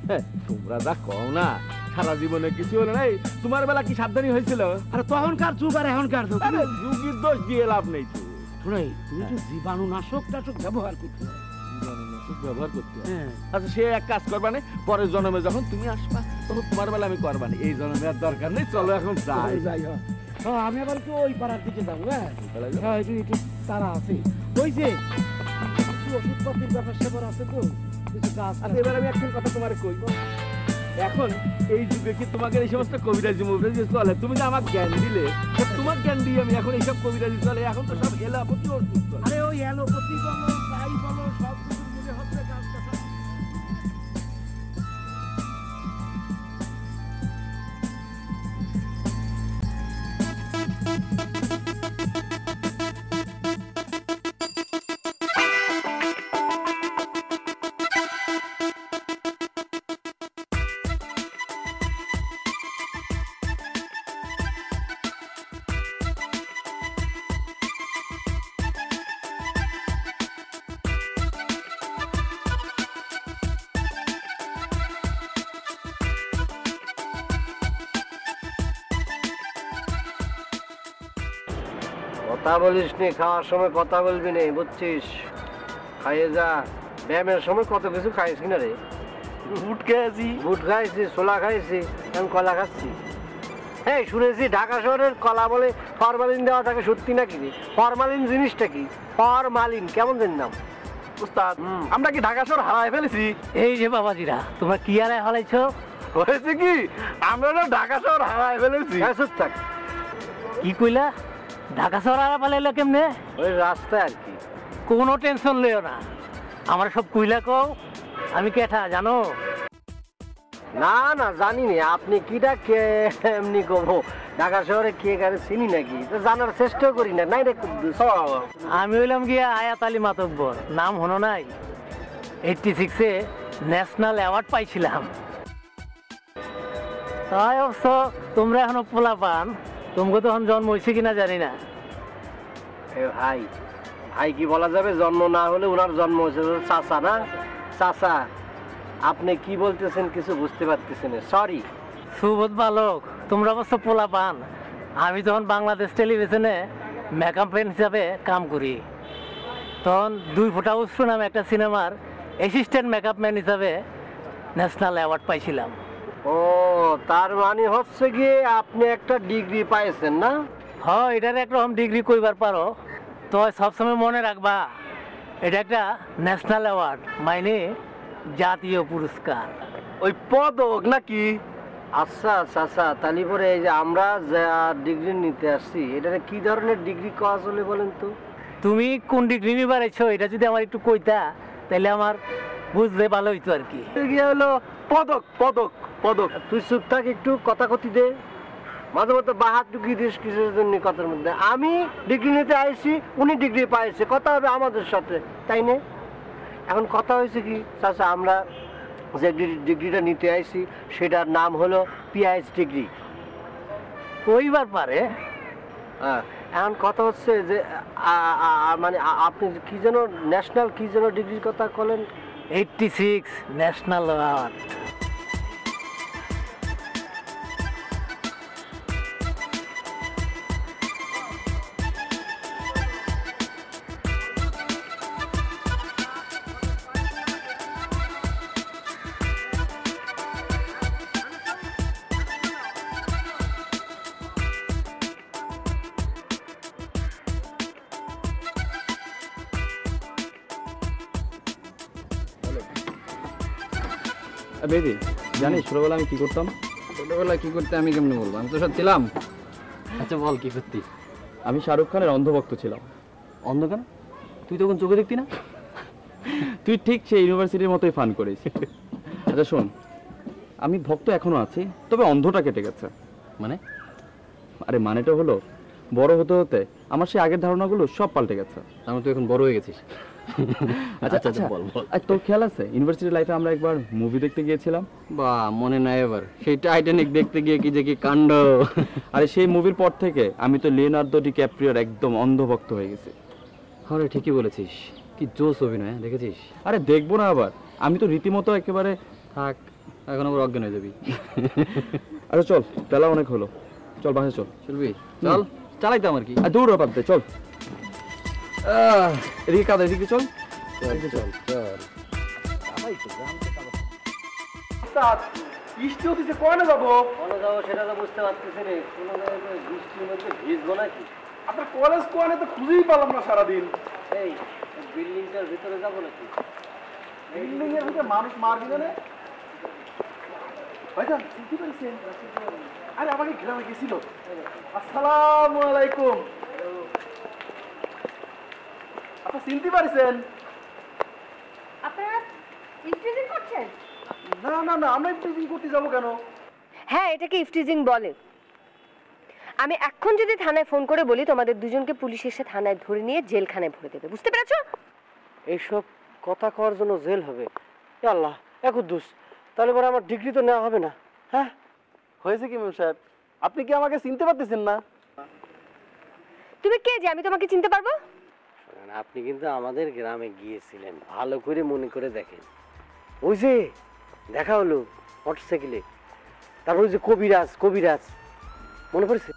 হ্যাঁ তোমরা যা কও না, সারা জীবনে কিছু হলো নাই। তোমার বেলা কি সাবধানী হয়েছিল? আরে তখনকার যুগ আর এখনকার যুগ, যুগের দোষ দিয়ে লাভ নেই। তো শুনাই, তুমি একটু জীবাণুনাশক টাশক ব্যবহার করতে ব্যবহার করতে। আচ্ছা সে এক কাজ করবা না, পরের জন্মে যখন তুমি আসবা তখন তোমার বেলা আমি করবা না। এই জন্মে আর দরকার নেই, চলো এখন যাই। আমি আবার একটু ওই পাড়ার দিকে যাবো। হ্যাঁ একটু তারা আছে, ওই যে ওষুধপাতির ব্যাপার স্যাপার আছে তো কিছু গাছ। আচ্ছা এবার আমি একটা কথা তোমার কই, এখন এই যুগে কি তোমাকে এই সমস্ত কবিরাজি মুভিরাজি চলে? তুমি যে আমাকে জ্ঞান দিলে, তোমার জ্ঞান দিয়ে আমি এখন এইসব কবিরাজি চলে? এখন তো সব এলোপ্যাথি ওষুধ চলে। আরে ওই এলোপ্যাথি বলো যাই বলো সব কিছু মিলে হচ্ছে কাজ কথা। কথা বলিস নি, খাওয়ার সময় কথা বলবি না, বুঝছিস? খাইয়ে যা। ব্যায়ামের সময় কত কিছু খাইস কিনা রে? বুট খাইছি, ছোলা খাইছি, আমি কলা খাচ্ছি। হ্যাঁ শুনেছি ঢাকা শহরের কলা বলে ফরমালিন দেওয়া থাকে, সত্যি নাকি? ফরমালিন জিনিসটা কি? ফরমালিন কেমন জানি নাম? উস্তাদ আমরা কি ঢাকা শহর হারায় ফেলেছি? এই যে বাবাজিরা, তোমরা কি হারায় হারাইছো? হয়েছে কি আমরা না ঢাকা শহর হারায় ফেলেছি। কি কইলা? ঢাকা শহর হারা পালাইলো কেমনে? ওই রাস্তায় আর কি। কোনো টেনশন লইও না, আমার সব কইলা কও। আমি কেঠা জানো? না না জানি না। আপনি কিটা এমনি কবো ঢাকা শহরে কে কারে চিনি নাকি, জানার চেষ্টা করি না। নাই রে আমি হইলাম গিয়া আয়াত আলী মাতব্বর, নাম হনো নাই? 86-এ ন্যাশনাল অ্যাওয়ার্ড পাইছিলাম। তাই অবশ্য তোমরা এখনো পোলা পান, তোমাকে তখন জন্ম হয়েছে কিনা জানি না। ভাই ভাই কি বলা যাবে? জন্ম না হলে ওনার জন্ম হয়েছে চাচা না? চাচা আপনি কি বলতেছেন কিছু বুঝতে পারতেছেন? সরি। সুবোধ বালক, তোমরা অবশ্য পোলা পান। আমি তখন বাংলাদেশ টেলিভিশনে মেকআপ ম্যান হিসাবে কাম করি। তখন 2 ফোঁটা অশ্রু নামে একটা সিনেমার অ্যাসিস্ট্যান্ট মেকআপ ম্যান হিসাবে ন্যাশনাল অ্যাওয়ার্ড পাইছিলাম। ও তার মানে হচ্ছে গিয়ে আপনি একটা ডিগ্রি পাইছেন না? হ্যাঁ, এটার একরকম ডিগ্রি কইবার পারো। তো সবসময় মনে রাখবা, এটা একটা ন্যাশনাল অ্যাওয়ার্ড, মানে জাতীয় পুরস্কার। ওই পদক নাকি? আচ্ছা আচ্ছা আচ্ছা, তাহলে পরে এই যে আমরা যা ডিগ্রি নিতে আসছি, এটা কি ধরনের ডিগ্রি করা চলে বলেন তো? তুমি কোন ডিগ্রি নিবার আইছো এটা যদি আমার একটু কইতা, তাহলে আমার বুঝতে ভালো হইতো আর কি। হলো পদক পদক পদক। তুই চুপ থাক, একটু কথা কথি দে। মাঝে মধ্যে বাহাত ঢুকিয়ে দিস কিসের জন্য কথার মধ্যে। আমি ডিগ্রি নিতে আইছি, উনি ডিগ্রি পাইছে, কথা হবে আমাদের সাথে, তাই না? এখন কথা হয়েছে কি চাচা, আমরা যে ডিগ্রিটা নিতে আইছি সেটার নাম হলো পিএইচ ডিগ্রি। কইবার পারে? হ্যাঁ, এখন কথা হচ্ছে যে মানে আপনি কি যেন ন্যাশনাল কি যেন ডিগ্রির কথা বলেন? 86 ন্যাশনাল অ্যাওয়ার্ড। বেবি জানিস ছোটবেলা আমি কি করতাম? ছোটবেলায় কি করতে আমি কেমনে বলবো, আমি তো সব ছিলাম। আচ্ছা বল কি করতি? আমি শাহরুখ খানের অন্ধভক্ত ছিলাম। অন্ধ কেন? তুই তখন চোখে দেখতি না? তুই ঠিক সেই ইউনিভার্সিটির মতোই ফান করিস। আচ্ছা শোন, আমি ভক্ত এখনো আছি, তবে অন্ধটা কেটে গেছে। মানে? আরে মানেটা হলো বড় হতে হতে আমার সেই আগের ধারণাগুলো সব পাল্টে গেছে। আমি তো এখন বড় হয়ে গেছিস। আচ্ছা আচ্ছা বল বল। তোর খেয়াল আছে ইউনিভার্সিটি লাইফে আমরা একবার মুভি দেখতে গিয়েছিলাম? বা মনে নাই এবার, সেই টাইটানিক দেখতে গিয়ে কি যে কি কাণ্ড। আরে সেই মুভির পর থেকে আমি তো লিওনার্দো ডিক্যাপ্রিওর একদম অন্ধভক্ত হয়ে গেছি। আরে ঠিকই বলেছিস, কি জোস অভিনয় দেখেছিস? আরে দেখবো না আবার, আমি তো রীতিমতো একেবারে। থাক, এখন আবার অজ্ঞান হয়ে যাবি। আরে চল, বেলা অনেক হলো, চল বাসে চল। চলবি? চল চালাইতে আমার কি, দৌড় পারতে চল। এদিকে কাদা, এদিকে চল চল চল। বৃষ্টি হতেছে, কোনে যাবো? কোনে যাবো সেটা তো বুঝতে পারতেছি রে। কোনে যাবো বৃষ্টির মধ্যে ভিজবো নাকি? আপনার কলেজ কোনে তো খুঁজেই পেলাম না সারাদিন। এই বিল্ডিংটার ভিতরে যাবো নাকি? বিল্ডিং এর ভিতরে মানুষ মারবি না? ভাইজান চিনতে পারছেন? আরে আমাকে গ্রামে গেছিল। আসসালামু আলাইকুম। আপনি চিনতে পারছেন? আপনারা ইফটিজিং করছেন? না না না, আমরা ইফটিজিং করতে যাবো কেন? হ্যাঁ, এটাকে ইফটিজিং বলে। আমি এখন যদি থানায় ফোন করে বলি তোমাদের দুজনকে পুলিশ এসে থানায় ধরে নিয়ে জেলখানায় ভরে দেবে, বুঝতে পেরেছো? এইসব কথা কওয়ার জন্য জেল হবে? এ আল্লাহ, কুদ্দুস, তাহলে পরে আমার ডিগ্রি তো নেওয়া হবে না। হ্যাঁ হয়েছে কি মেম সাহেব, আপনি কি আমাকে চিনতে পারতেছেন না? তুমি কে যে আমি তোমাকে চিনতে পারবো? আপনি কিন্তু আমাদের গ্রামে গিয়েছিলেন, ভালো করে মনে করে দেখেন। ওই যে দেখা হলো মোটরসাইকেলে, তারপর ওই যে কবিরাজ কবিরাজ মনে পড়েছে?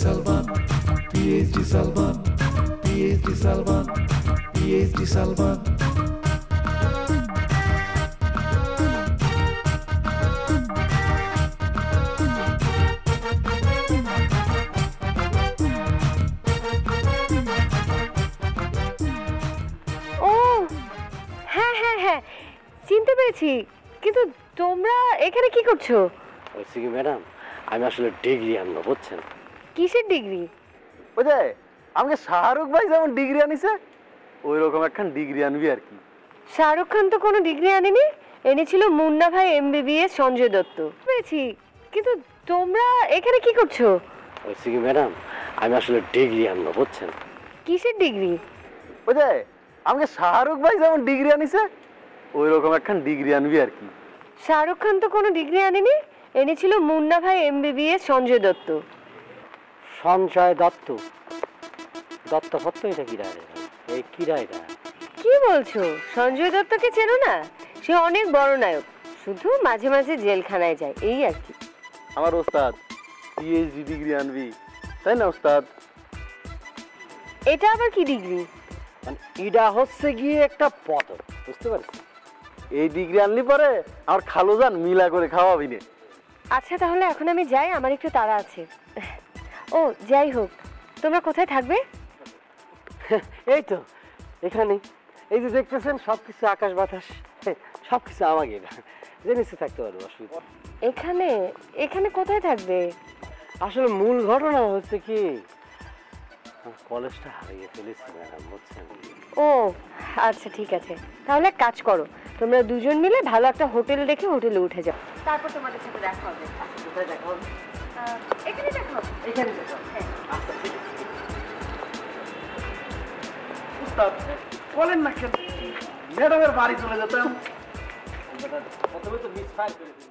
Salvan, PhD Salvan, PhD Salvan, PhD Salvan. চিনতে পেরেছি, কিন্তু তোমরা এখানে কি করছো? বলছি কি ম্যাডাম, আমি আসলে ডিগ্রি আনবো, বুঝছেন? কিসের ডিগ্রি? ওই যে আমাকে শাহরুখ ভাই যেমন ডিগ্রি আনিছে ওই রকম একখান ডিগ্রি আনবি আর কি। শাহরুখ খান তো কোনো ডিগ্রি আনেনি, এনেছিল মুন্না ভাই MBBS সঞ্জয় দত্ত। পেরেছি, কিন্তু তোমরা এখানে কি করছো? বলছি কি ম্যাডাম, আমি আসলে ডিগ্রি আনবো, বুঝছেন? কিসের ডিগ্রি? ওই যে আমাকে শাহরুখ ভাই যেমন ডিগ্রি আনিছে ওই রকম একখান ডিগ্রি আনবি আর কি। শাহরুখ খান তো কোনো ডিগ্রি আনেনি, এনেছিল মুন্না ভাই MBBS সঞ্জয় দত্ত। সঞ্জয় দত্ত? দত্ত ফত্ত এটা কি রায়? এই কি রায়? কি বলছো? সঞ্জয় দত্তকে চেনো না? সে অনেক বড় নায়ক, শুধু মাঝে মাঝে জেলখানায় যায়, এই আর কি। আমার ওস্তাদ PhD ডিগ্রি আনবি, তাই না ওস্তাদ? এটা আবার কি ডিগ্রি? মানে এটা হচ্ছে গিয়ে একটা পদক, বুঝতে পারছি। এই ডিগ্রি আনলি পরে আমার খালুজান মিলা করে খাওয়াবি নে। আচ্ছা তাহলে এখন আমি যাই, আমার একটু তাড়া আছে। ও যাই হোক, তোমরা কোথায় থাকবে? এই তো এখানে, এই যে দেখতেছেন সবকিছু আকাশ বাতাস, সবকিছু আমাকে জেনেছে থাকতে পারবো, অসুবিধা। এখানে? এখানে কোথায় থাকবে? আসলে মূল ঘটনা হচ্ছে কি, কলেজটা হারিয়ে ফেলেছি ম্যাডাম, বুঝছেন? ও আচ্ছা ঠিক আছে, তাহলে এক কাজ করো, তোমরা দুজন মিলে ভালো একটা হোটেল দেখে হোটেলে উঠে যাও, তারপর তোমাদের সাথে দেখা হবে। কোথায় দেখা হবে? এখানে দেখা হবে। এখানে দেখা হবে? হ্যাঁ। আচ্ছা ঠিক আছে। উস্তাদ বলেন না কেন ম্যাডামের বাড়ি চলে যেতাম? প্রথমে তো মিস ফায়ার করে দিই।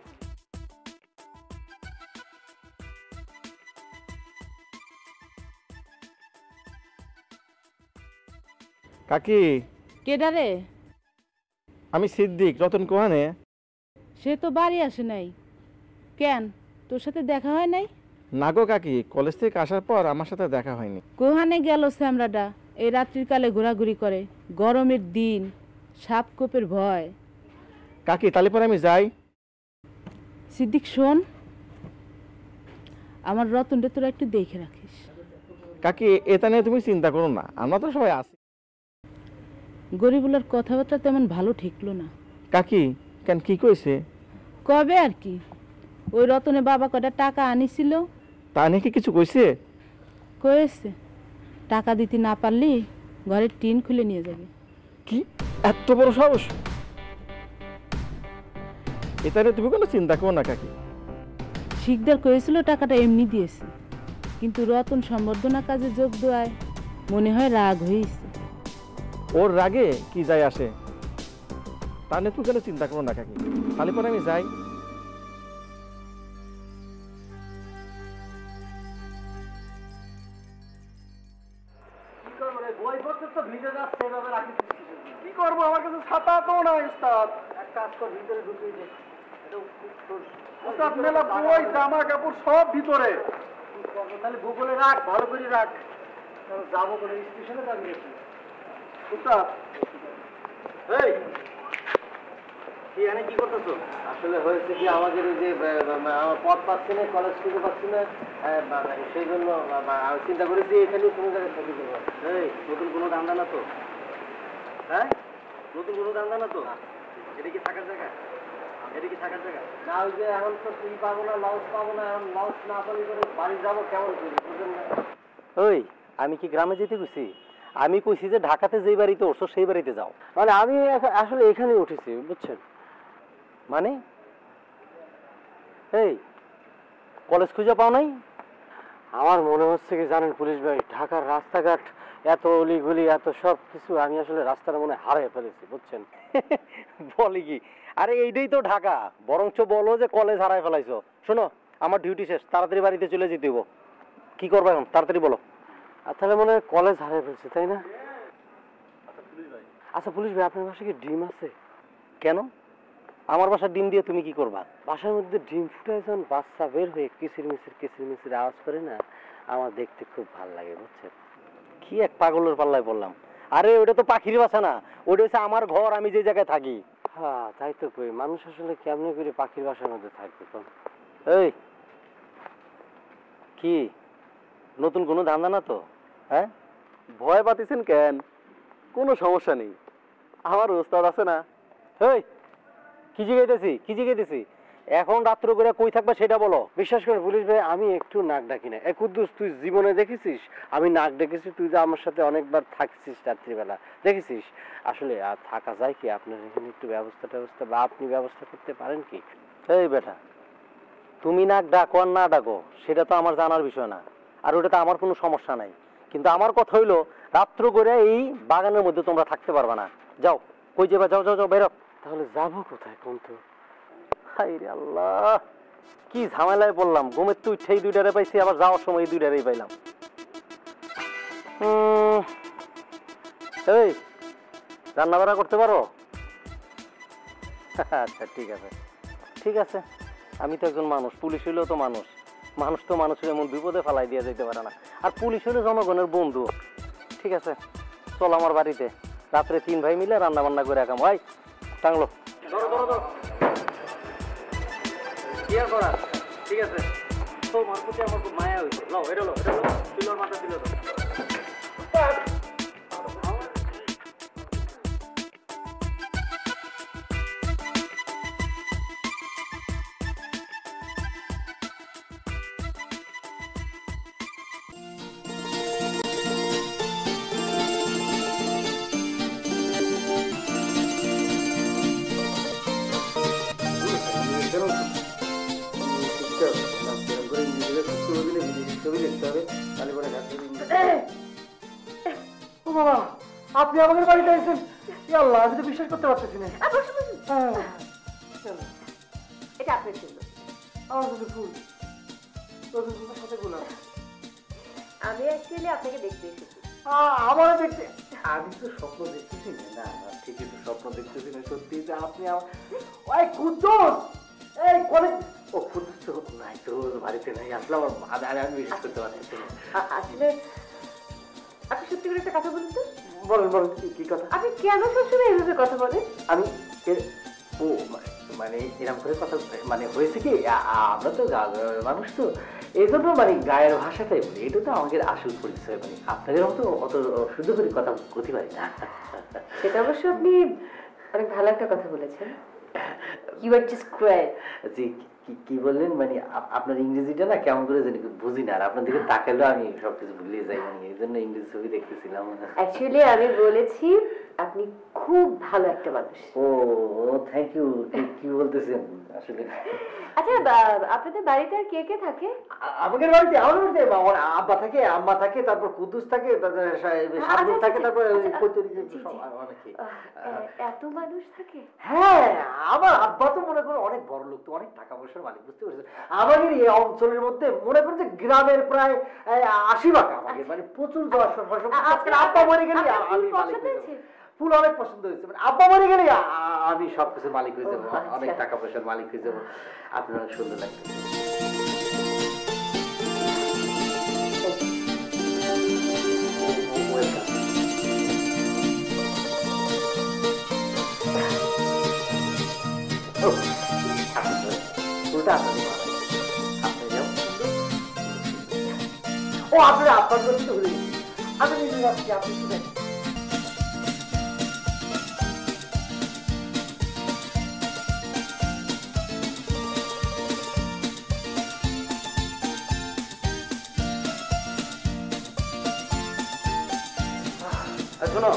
কাকি, কেডারে? আমি সিদ্দিক, রতন কোহানে। সে তো বাড়ি আসে নাই কেন? তোর সাথে দেখা হয় নাই? না গো কাকি, কলেজ থেকে আসার পর আমার সাথে দেখা হয়নি। কোহানে গেল স্যামরাডা? এই রাত্রির কালে ঘোরাঘুরি করে, গরমের দিন, সাপ কোপের ভয়। কাকি তাহলে পরে আমি যাই। সিদ্দিক শোন, আমার রতনটা তোরা একটু দেখে রাখিস। কাকি এটা নিয়ে তুমি চিন্তা করো না, আমরা তো সবাই আছি। গরিবুলার কথাবার্তা তেমন ভালো ঠেকলো না। কাকি কেন, কি কইছে? কবে আর কি, ওই রতনে বাবা কটা টাকা আনিছিল, তা নিয়ে কি কিছু কইছে? কয়েছে টাকা দিতে না পারলি ঘরের টিন খুলে নিয়ে যাবে। কি এত বড় সাহস? এটা নিয়ে তুমি কোনো চিন্তা করো না কাকি। শিকদার কয়েছিল টাকাটা এমনি দিয়েছে, কিন্তু রতন সম্বর্ধনা কাজে যোগ দেওয়ায় মনে হয় রাগ হয়েছে। ওর রাগে কি যায় আসে, তা নিয়ে তুমি কেন চিন্তা করো না কাকি। তাহলে পরে আমি যাই। কি করবো, আমার কাছে ছাতা তো নাই উস্তাদ। এক কাজ কর, ভিতরে ঢুকিয়ে দে। উস্তাদ মেলা বই জামা কাপড় সব ভিতরে। তাহলে ভূগোলে রাখ, ভালো করে রাখ, যাবো করে স্টেশনে দাঁড়িয়ে গেছি। উস্তাদ এই কি এখানে কি করতেছো? আসলে হয়েছে কি, আমাদের এই যে আমার পথ পাচ্ছি না, কলেজ থেকে পাচ্ছি না, সেই জন্য আমি চিন্তা করেছি এখানে কোনো জায়গায় থাকি দেবো। এই নতুন কোনো দান্দা না তো? হ্যাঁ নতুন কোনো দান্দা না তো? এটা কি থাকার জায়গা? এটা কি থাকার জায়গা না? ওই যে এখন তো তুই পাবো না, লস পাবো না, এখন লস না পালি করে বাড়ি যাবো কেমন করি, বুঝলেন না? ওই আমি কি গ্রামে যেতে গেছি? আমি কইছি যে ঢাকাতে যেই বাড়িতে উঠছো সেই বাড়িতে যাও। মানে আমি আসলে এখানে উঠেছি, বুঝছেন? মানে এই কলেজ খুঁজে পাও নাই? আমার মনে হচ্ছে কি জানেন পুলিশ ভাই, ঢাকার রাস্তাঘাট এত অলিগলি এত সব কিছু আমি আসলে রাস্তাটা মনে হারিয়ে ফেলেছি, বুঝছেন? বলি কি, আরে এইটাই তো ঢাকা, বরঞ্চ বলো যে কলেজ হারায় ফেলাইছো। শোনো, আমার ডিউটি শেষ, তাড়াতাড়ি বাড়িতে চলে যেতে হইব। কি করবো এখন তাড়াতাড়ি বলো। আর তাহলে মনে হয় কলেজ হারিয়ে ফেলছে, তাই না? আচ্ছা পুলিশ ভাই, আপনার বাসায় কি ডিম আছে? কেন? আমার বাসার ডিম দিয়ে তুমি কি করবা? বাসার মধ্যে ডিম ফুটে যখন বাচ্চা বের হয়ে কিচির মিচির আওয়াজ করে না, আমার দেখতে খুব ভালো লাগে বুঝছেন। কি এক পাগলের পাল্লায় পড়লাম। আরে ওটা তো পাখির বাসা না, ওটা হচ্ছে আমার ঘর, আমি যে জায়গায় থাকি। হ্যাঁ তাই তো কই, মানুষ আসলে কেমনে করে পাখির বাসার মধ্যে থাকবে? এই কি নতুন কোনো ধান্দা না তো? হ্যাঁ ভয় পাচ্ছেন কেন? কোনো সমস্যা নেই, আমার ওস্তাদ আছে না। এই কি জিগাইতেছি এখন রাত্র করে কই থাকবে সেটা বলো। বিশ্বাস করে পুলিশ ভাই, আমি একটু নাক ডাকি না। কুদ্দুস, তুই জীবনে দেখেছিস আমি নাক ডেকেছি? তুই যে আমার সাথে অনেকবার থাকছিস রাত্রিবেলা, দেখেছিস? আসলে আর থাকা যায় কি? আপনার এখানে একটু ব্যবস্থা বা আপনি ব্যবস্থা করতে পারেন কি? এই বেটা, তুমি নাক ডাকো আর না ডাকো সেটা তো আমার জানার বিষয় না, আর ওটাতে আমার কোনো সমস্যা নাই। কিন্তু আমার কথা হইলো, রাত্র করে এই বাগানের মধ্যে তোমরা থাকতে পারবে না। যাও, কই যাবা? যাও যাও যাও, বেরো। তাহলে যাবো কোথায় কোন তো? হায় রে আল্লাহ, কি ঝামেলায় পড়লাম। ঘুমের তুই ঠেই দুইটারে পাইছি, আবার যাওয়ার সময় দুইটারেই পাইলাম। এই রান্না বান্না করতে পারো? আচ্ছা ঠিক আছে, আমি তো একজন মানুষ, পুলিশ হইলেও তো মানুষ। মানুষ তো মানুষের এমন বিপদে ফালাই দিয়ে যেতে পারে না। আর পুলিশ হইলে জনগণের বন্ধু। ঠিক আছে, চল আমার বাড়িতে, রাত্রে 3 ভাই মিলে রান্না বান্না করে একাম। ভাই টাংলো, ঠিক আছে। তোমার প্রতি আমার খুব মায়া হয়েছে। লো এটা লো তুলোর মাথা দিল। আপনি আমাদের বাড়িতে এসেছেন? আল্লাহ, আমি তো বিশ্বাস করতে পারতেছি না। এটা আপনার জন্য। আমার কাছে ফুল, তোদের সাথে গোলাপ। আমি অ্যাকচুয়ালি আপনাকে দেখতে এসেছি। আমার দেখতে? আমি তো স্বপ্ন দেখতেছি না। ঠিকই তো স্বপ্ন দেখতেছি না, সত্যি যে আপনি ওই কুদ্দুস, এই কলেজ ও কুদ্দুস তো নাই, তো বাড়িতে নাই। আসলে আমার আমি বিশ্বাস করতে পারতেছি না। আসলে আপনি সত্যি করে একটা কথা বলুন তো। বলেন কি কথা? আপনি কেন সবসময় এইভাবে কথা বলেন? আমি ও মানে এরকম করে কথা, মানে হয়েছে কি, আমরা তো মানুষ তো এই জন্য মানে গায়ের ভাষাটাই বলি। এটা তো আমাদের আসল পরিচয়। মানে আপনাদের মতো অত শুদ্ধ করে কথা বলতে পারি না। সেটা অবশ্য আপনি অনেক ভালো একটা কথা বলেছেন। You are just great. জি, কি বললেন? মানে আপনার ইংরেজিটা না কেমন করে জানি বুঝি না, আর আপনার দিকে তাকালেও আমি সবকিছু ভুলে যাই। মানে এই জন্য ইংরেজি ছবি দেখতেছিলাম। অ্যাকচুয়ালি আমি বলেছি আপনি খুব ভালো একটা মানুষ। ও থ্যাংক ইউ। কি বলতেছেন আসলে? আচ্ছা, আপনাদের বাড়িতে আর কে কে থাকে? আমাদের বাড়িতে আমার আব্বা থাকে, আম্মা থাকে, তারপর কুদ্দুস থাকে, শাবনুর থাকে, তারপর এত মানুষ থাকে? হ্যাঁ, আমার আব্বা তো মনে করো অনেক বড় লোক, তো অনেক টাকা পয়সার মালিক, বুঝতে পেরেছেন? আমাদের এই অঞ্চলের মধ্যে মনে করুন যে গ্রামের প্রায় 80 ভাগ আমাদের, মানে প্রচুর আব্বা মরে গেলে আমি মালিক হয়ে যাবো। ফুল অনেক পছন্দ হয়েছে, মানে আব্বা মরে গেলে আমি সবকিছুর মালিক হয়ে যাবো, অনেক টাকা পয়সার মালিক হয়ে যাবো। আপনার অনেক সুন্দর লাগবে। ও আপনারা আপনার জন্য তো বলে আমি নিজে যাচ্ছি, আপনি শুনেন। শোনো,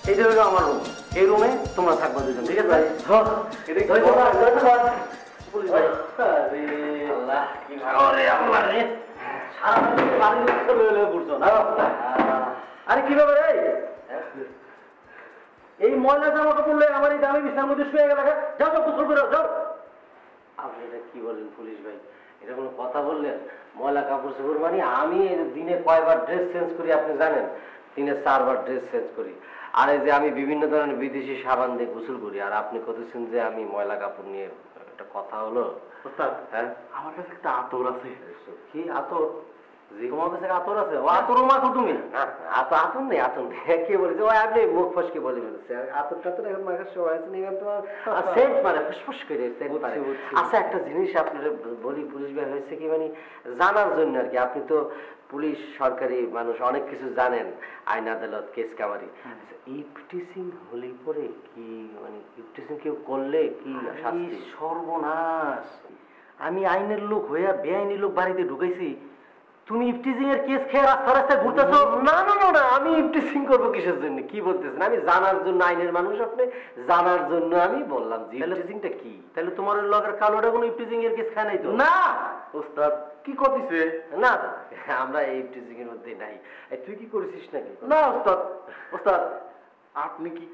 এইটা হলো আমার রুম। এই রুমে তোমরা থাকবা দুজন, ঠিক আছে? আরে কি ব্যাপার? এই ময়লা জামা কাপড় আমার এই দামি বিছানার মধ্যে শুয়ে গেল। যাও যাও, গোসল করে যাও। আপনি এটা কি বলেন পুলিশ ভাই? এটা কোনো কথা বললেন? ময়লা কাপড় চোপড় মানে আমি দিনে কয়বার ড্রেস চেঞ্জ করি আপনি জানেন? দিনে 4 বার ড্রেস চেঞ্জ করি। আর এই যে আমি বিভিন্ন ধরনের বিদেশি সাবান দিয়ে গোসল করি, আর আপনি কতছেন যে আমি ময়লা কাপড় নিয়ে একটা কথা হলো। ওস্তাদ হ্যাঁ, আমার কাছে একটা আতর আছে। কি আতর? তোমার কাছে আতর আছে? ও আতর মাখো তুমি? আতর নেই, আতর নেই। কে বলেছে? ও আপনি মুখ ফসকে বলে ফেলেছে। আতর টাতর এখন মাখার সময় আছে না, এখন তোমার সেন্ট মানে ফুসফুস করে সেন্ট মানে। আচ্ছা একটা জিনিস আপনারা বলি, পুলিশ ভাই হয়েছে কি মানে জানার জন্য আর কি, আপনি তো পুলিশ সরকারি মানুষ, অনেক কিছু জানেন, আইন আদালত, কেস কাবারি। ইফটিসিং হলে পরে কি মানে ইফটিসিং কেউ করলে কি শাস্তি? সর্বনাশ, আমি আইনের লোক হইয়া বেআইনি লোক বাড়িতে ঢুকাইছি, তুমি ইফটিজিং এর কেস খেয়ে রাস্তা রাস্তায় ঘুরতেছো? না না না, আমি ইফটিজিং করবো কিসের জন্য? কি বলতেছেন? আমি জানার জন্য, আইনের মানুষ আপনি, জানার জন্য আমি বললাম যে ইফটিজিংটা কি। তাহলে তোমার লগের কালোটা কোনো ইফটিজিং এর কেস খায় নাই তো? না ওস্তাদ কি করতেছে? না আমরা এই ইফটিজিং এর মধ্যে নাই। তুই কি করেছিস নাকি? না ওস্তাদ, ওস্তাদ আপনি কি?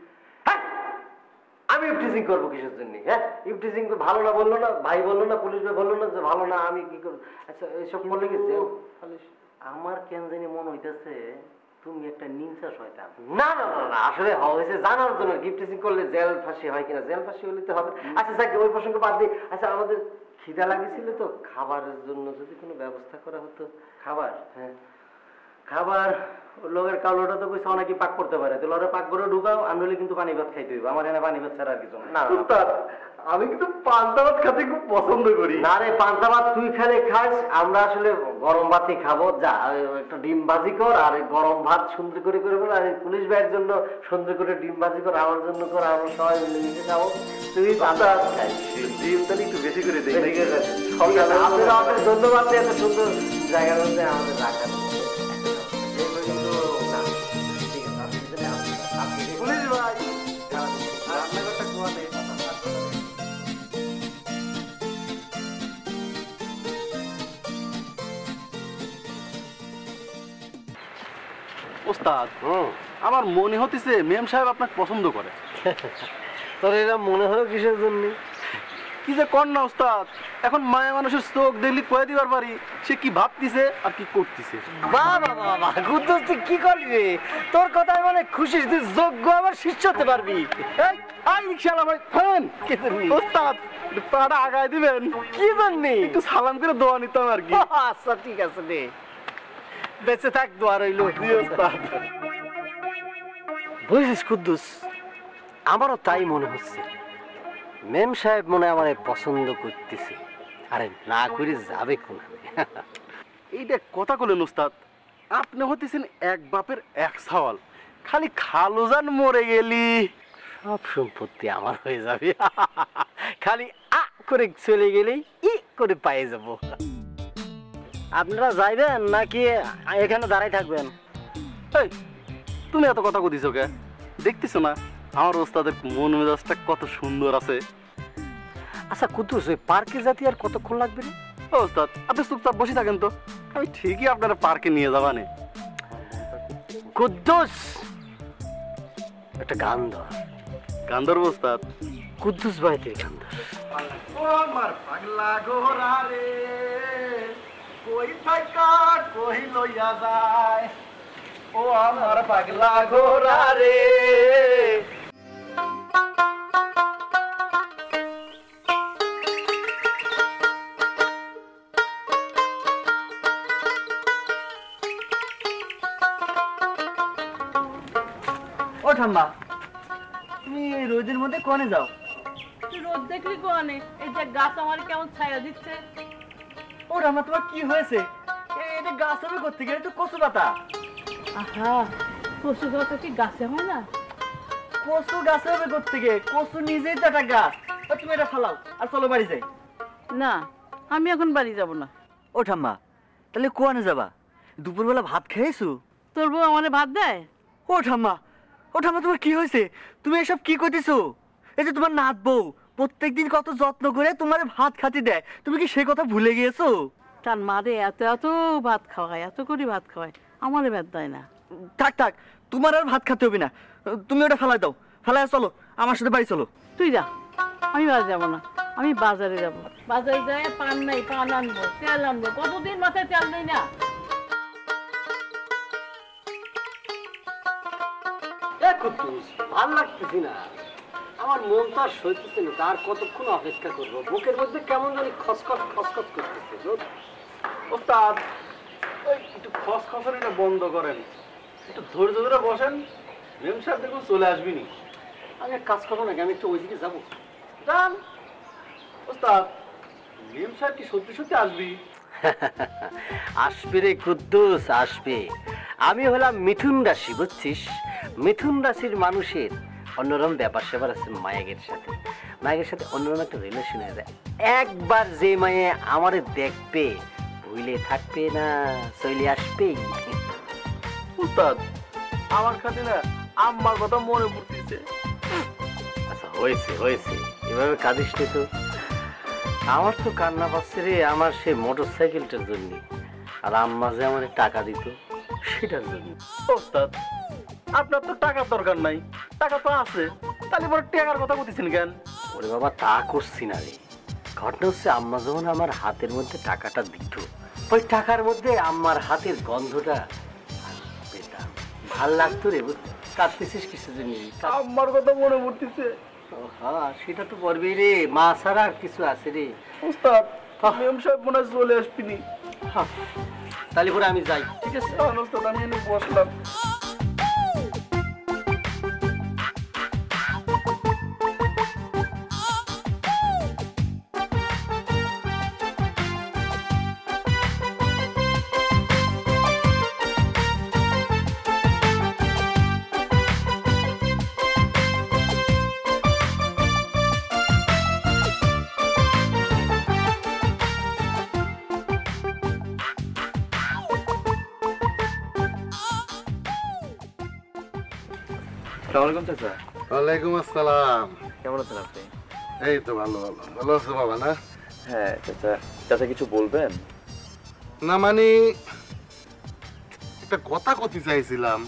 আমি ইফটিজিং করবো কিসের জন্য? হ্যাঁ, ইফটিজিং তো ভালো না বললো না, ভাই বললো না, পুলিশ ভাই বললো না যে ভালো না, আমি কি করবো? আচ্ছা এসব বলে গেছে। আমার কেন জানি মনে হইতেছে তুমি একটা নিমসা শয়তান। না না না না, আসলে হয়েছে জানার জন্য। ইফটিজিং করলে জেল ফাঁসি হয় কিনা? জেল ফাঁসি হলে তো হবে। আচ্ছা স্যার ওই প্রসঙ্গ বাদ দিই। আচ্ছা আমাদের খিদা লাগেছিল তো, খাবারের জন্য যদি কোনো ব্যবস্থা করা হতো। খাবার? হ্যাঁ খাবার লোকের কালোটা তো কইছে নাকি পাক করতে পারে, তো লোরে পাক করে ঢুকাও, আনলে কিন্তু পানি ভাত খাইতে হইব। আমার এনে পানি ভাত ছাড়া আর কিছু না। উস্তাদ আমি কিন্তু পান্তা ভাত খেতে খুব পছন্দ করি। না রে, পান্তা ভাত তুই খেলে খাস, আমরা আসলে গরম ভাতই খাবো। যা একটা ডিম ভাজি কর, আর গরম ভাত সুন্দর করে করে বল, আর পুলিশ ভাইয়ের জন্য সুন্দর করে ডিম ভাজি কর, আমার জন্য কর, আমরা সবাই মিলে খাবো। তুই পান্তা ভাত খাই, ডিম তাহলে একটু বেশি করে দিই। আপনাদের ধন্যবাদ, এত সুন্দর জায়গার মধ্যে আমাদের রাখার। পুলিশ ভাই রান্নাঘরটা কোয়াতে। ওস্তাদ আমার মনে হতেছে মেম সাহেব আপনাকে পছন্দ করে। তোর এটা মনে হলো কিসের জন্য? কি যে কর না ওস্তাদ, এখন মায়া মানুষের চোখ দেখলি কয়ে দিবার পারি সে কি ভাবতিছে আর কি করতেছে। বাবা বাবা কুদ্দুস তুই কি করবি? তোর কথায় মানে খুশি, তুই যোগ্য আবার শিষ্য হতে পারবি। আই রিকশালা ভাই ফোন ওস্তাদ পাড়া আগায় দিবেন কি জন্য? একটু সালাম করে দোয়া নিতাম আর কি। আচ্ছা ঠিক আছে রে, বেঁচে থাক, দোয়া রইল। বুঝিস কুদ্দুস, আমারও তাই মনে হচ্ছে, মেম সাহেব মনে আমার পছন্দ করতেছে। আরে না করে যাবে কোন? এইটা কথা বলেন ওস্তাদ, আপনি হতেছেন এক বাপের এক সওয়াল, খালি খালুজান মরে গেলি সব সম্পত্তি আমার হয়ে যাবে, খালি আ করে চলে গেলেই ই করে পায়ে যাব। আপনারা যাইবেন নাকি এখানে দাঁড়াই থাকবেন? এই তুমি এত কথা কইছো কে? দেখতেছো না আমার ওস্তাদের মন মেজাজটা কত সুন্দর আছে। আচ্ছা কুদ্দুস, ওই পার্কে যেতে আর কতক্ষণ লাগবে রে? ও ওস্তাদ আপনি চুপচাপ বসে থাকেন তো, আমি ঠিকই আপনারা পার্কে নিয়ে যাবানে। কুদ্দুস একটা গান ধর। গান ধরবো ওস্তাদ? কুদ্দুস ভাইতে গান ধর। ও আমার পাগলা গোরা রে, কই থাকা কই লইয়া যায়, ও আমার পাগলা গোরা রে। ও ঠাম্মা, তুমি এই রোদের মধ্যে কোনে যাও? তুই রোদ দেখলি কোনে? এই যে গাছ আমার কেমন ছায়া দিচ্ছে। ও ঠাম্মা তোমার কি হয়েছে? এটা গাছ হবে করতে গেলে তো কচু পাতা। আহা, কচু গাছ কি গাছে হয় না? কচু গাছে হবে করতে গিয়ে, কচু নিজেই তো একটা গাছ। তুমি এটা ফালাও আর চলো বাড়ি যাই। না, আমি এখন বাড়ি যাব না। ও ঠাম্মা, তাহলে কোয়ানে যাবা? দুপুরবেলা ভাত খেয়েছো? তোর বউ আমারে ভাত দেয়? ও ঠাম্মা, ও ঠাম্মা তোমার কি হয়েছে? তুমি এসব কি করতেছো? এই যে তোমার নাত বউ প্রত্যেকদিন কত যত্ন করে তোমার ভাত খাতি দেয়, তুমি কি সে কথা ভুলে গিয়েছো? তার মারে এত এত ভাত খাওয়ায়, এত করে ভাত খাওয়ায়, আমারে ভাত দেয় না। থাক থাক, তোমার আর ভাত খেতে হবে না, তুমি ওটা ফেলাই দাও। ফেলাই চলো আমার সাথে বাড়ি চলো। তুই যা, আমি বাড়ি যাবো না, আমি বাজারে যাব। বাজারে যাই পান নাই, পান আনবো, তেল আনবো। কতদিন মাথায় তেল নেই না। কুদ্দুস ভাল লাগতেছি না, আমার মন তো আর সইতেছে না, তার কতক্ষণ অপেক্ষা করবো, বুকের মধ্যে কেমন জানি খসখস খসখস করতেছে। ওস্তাদ একটু খসখসানিটা বন্ধ করেন, একটু ধৈর্য ধরে বসেন, মেম সাহেব দেখুন চলে আসবিনি। আমি এক কাজ করবো নাকি, আমি একটু ওইদিকে যাবো। যান ওস্তাদ, মেম সাহেব কি সত্যি সত্যি আসবি? আসবে রে কুদ্দুস, আসবে। আমি হলাম মিথুন রাশি, বুঝছিস? মিথুন রাশির মানুষের অন্যরকম ব্যাপার স্যাপার আছে মায়ের সাথে, মায়ের সাথে অন্যরকম একটা রিলেশন হয়ে যায়। একবার যে মায়ে আমারে দেখবে ভুলে থাকবে না, চলে আসবেই। উস্তাদ আমার খাতে না আম্মার কথা মনে পড়তেছে। আচ্ছা হয়েছে হয়েছে, এভাবে কাঁদিস নি তো। আমার তো কান্না পাচ্ছে রে আমার সেই মোটর সাইকেলটার জন্য, আর আম্মা যে আমার টাকা দিত সেটার জন্য। ওস্তাদ আপনার তো টাকার দরকার নাই, টাকা তো আছে, তাহলে পরে টাকার কথা বলতেছেন কেন? ওরে বাবা তা করছি না রে, ঘটনা হচ্ছে আম্মা যখন আমার হাতের মধ্যে টাকাটা দিত, ওই টাকার মধ্যে আম্মার হাতের গন্ধটা পেতাম, ভাল লাগতো রে। কাঁদতেছিস কিসের জন্য? আম্মার কথা মনে পড়তেছে। হ্যাঁ সেটা তো করবেই রে, মা ছাড়া আর কিছু আছে রে। উস্তাদ মেম সাহেব মনে হয় চলে আসবিনি। তাহলে পরে আমি যাই। ঠিক আছে ওস্তাদ, আমি এনে বসলাম। আসসালামু আলাইকুম চাচা। ওয়ালাইকুম আসসালাম। কেমন আছেন আপনি? এই তো ভালো ভালো। ভালো আছো বাবা না? হ্যাঁ চাচা। চাচা কিছু বলবেন? না মানে একটা কথা কইতে চাইছিলাম।